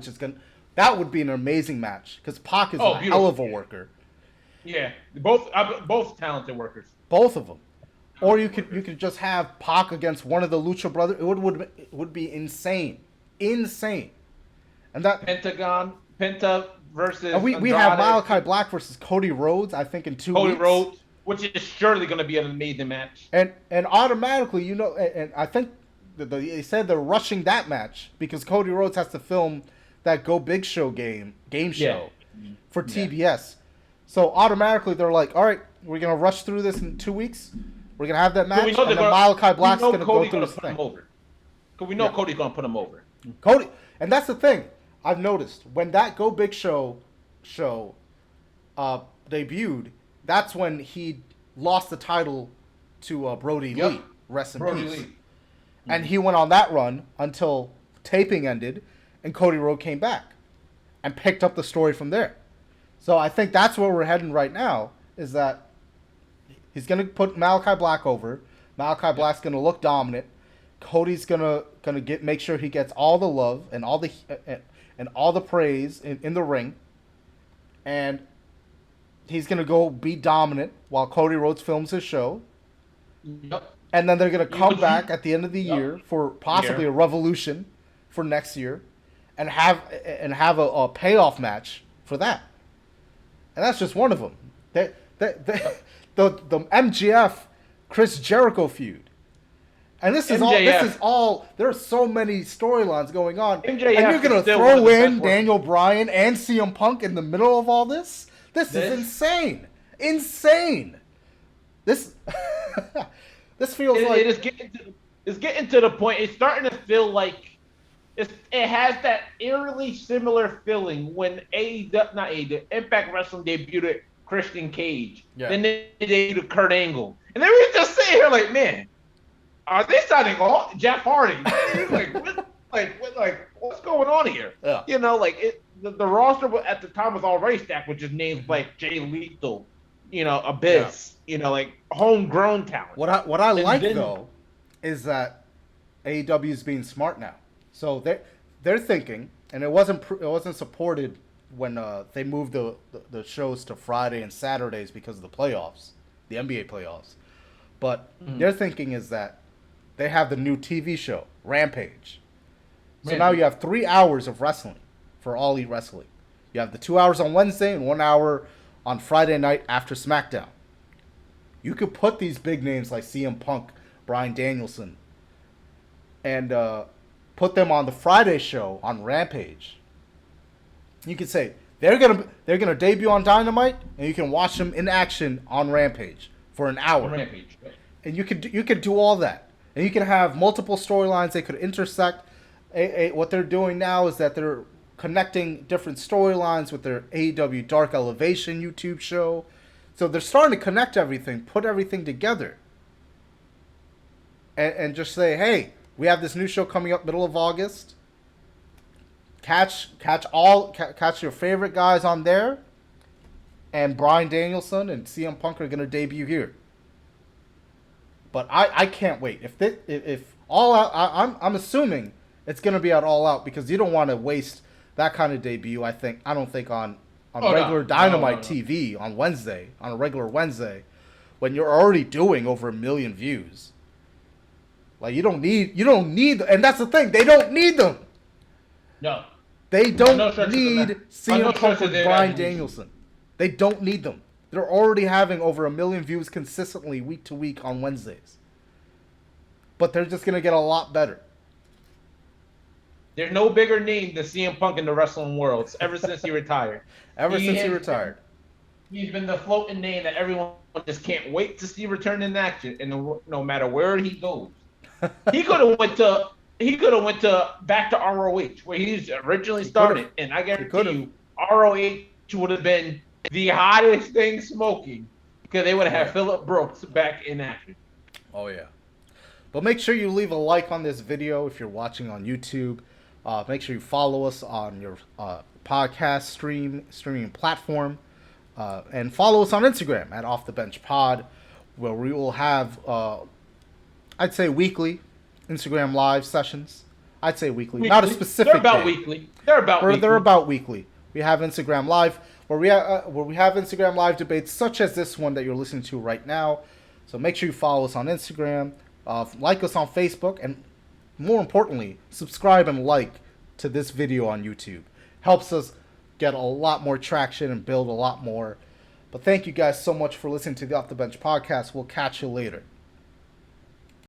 that would be an amazing match because Pac is a hell of a worker. Yeah, both talented workers. Both of them. Or you could just have Pac against one of the Lucha Brothers. It would be insane. And And that Penta versus and we Andrade, have Malachi Black versus Cody Rhodes, I think, in 2 Cody weeks. Rhodes, which is surely going to be an amazing match. And automatically, and I think they said they're rushing that match because Cody Rhodes has to film that Go Big Show game show for TBS. Yeah. So automatically they're like, all right, we're gonna rush through this in 2 weeks. We're gonna have that match, and then Malachi Black's gonna go through his thing. Because we know Cody's gonna put him over. Cody, and that's the thing I've noticed when that Go Big Show debuted. That's when he lost the title to Brody Lee. Rest in peace. Lee. And he went on that run until taping ended, and Cody Rhodes came back and picked up the story from there. So I think that's where we're heading right now, is that he's going to put Malachi Black over. Malachi Black's going to look dominant. Cody's going to make sure he gets all the love and all the praise in the ring. And he's going to go be dominant while Cody Rhodes films his show. Yep. And then they're going to come back at the end of the year for possibly a Revolution for next year and have a payoff match for that. And that's just one of them. The MJF Chris Jericho feud. And this is all there are so many storylines going on. MJF and you're going to throw in Daniel Bryan and CM Punk in the middle of all this? This is insane. Insane. This this feels like it's getting to the point. It's starting to feel like it has that eerily similar feeling when Impact Wrestling debuted Christian Cage. Yeah. Then they debuted Kurt Angle, and then we just sitting here like, man, are they signing on Jeff Hardy? What's going on here? Yeah. The roster at the time was already stacked with just names like Jay Lethal, Abyss, homegrown talent. What I like though is that AEW is being smart now. So they're thinking, and it wasn't supported when they moved the shows to Friday and Saturdays because of the playoffs, the NBA playoffs. But their thinking is that they have the new TV show, Rampage. So now you have 3 hours of wrestling for All Elite Wrestling. You have the 2 hours on Wednesday and 1 hour on Friday night after SmackDown. You could put these big names like CM Punk, Bryan Danielson, and put them on the Friday show on Rampage. You could say they're gonna debut on Dynamite, and you can watch them in action on Rampage for an hour. Rampage. And you could do all that, and you can have multiple storylines. They could intersect. What they're doing now is that they're connecting different storylines with their AEW Dark Elevation YouTube show. So they're starting to connect everything, put everything together, and just say, hey, we have this new show coming up middle of August. Catch your favorite guys on there, and Bryan Danielson and CM Punk are going to debut here. But I can't wait. If All Out, I'm assuming it's going to be at All Out because you don't want to waste that kind of debut. I don't think on regular Dynamite TV on Wednesday, on a regular Wednesday, when you're already doing over 1 million views. Like you don't need, and that's the thing, they don't need them. No, they don't need CM Punk and Bryan Danielson. They don't need them. They're already having over 1 million views consistently week to week on Wednesdays. But they're just gonna get a lot better. There's no bigger name than CM Punk in the wrestling world ever since he retired. He's been the floating name that everyone just can't wait to see return in action, and no matter where he goes. He could have went to back to ROH where he originally started, and I guarantee you ROH would have been the hottest thing smoking because they would have had Phillip Brooks back in action. Oh yeah, but make sure you leave a like on this video if you're watching on YouTube. Make sure you follow us on your podcast streaming platform, and follow us on Instagram at Off the Bench Pod, where we will have I'd say weekly Instagram live sessions. I'd say weekly. Not a specific They're about day. weekly. They're about weekly. We have Instagram live where we have Instagram live debates such as this one that you're listening to right now. So make sure you follow us on Instagram, like us on Facebook, and more importantly, subscribe and like to this video on YouTube. Helps us get a lot more traction and build a lot more. But thank you guys so much for listening to the Off the Bench podcast. We'll catch you later.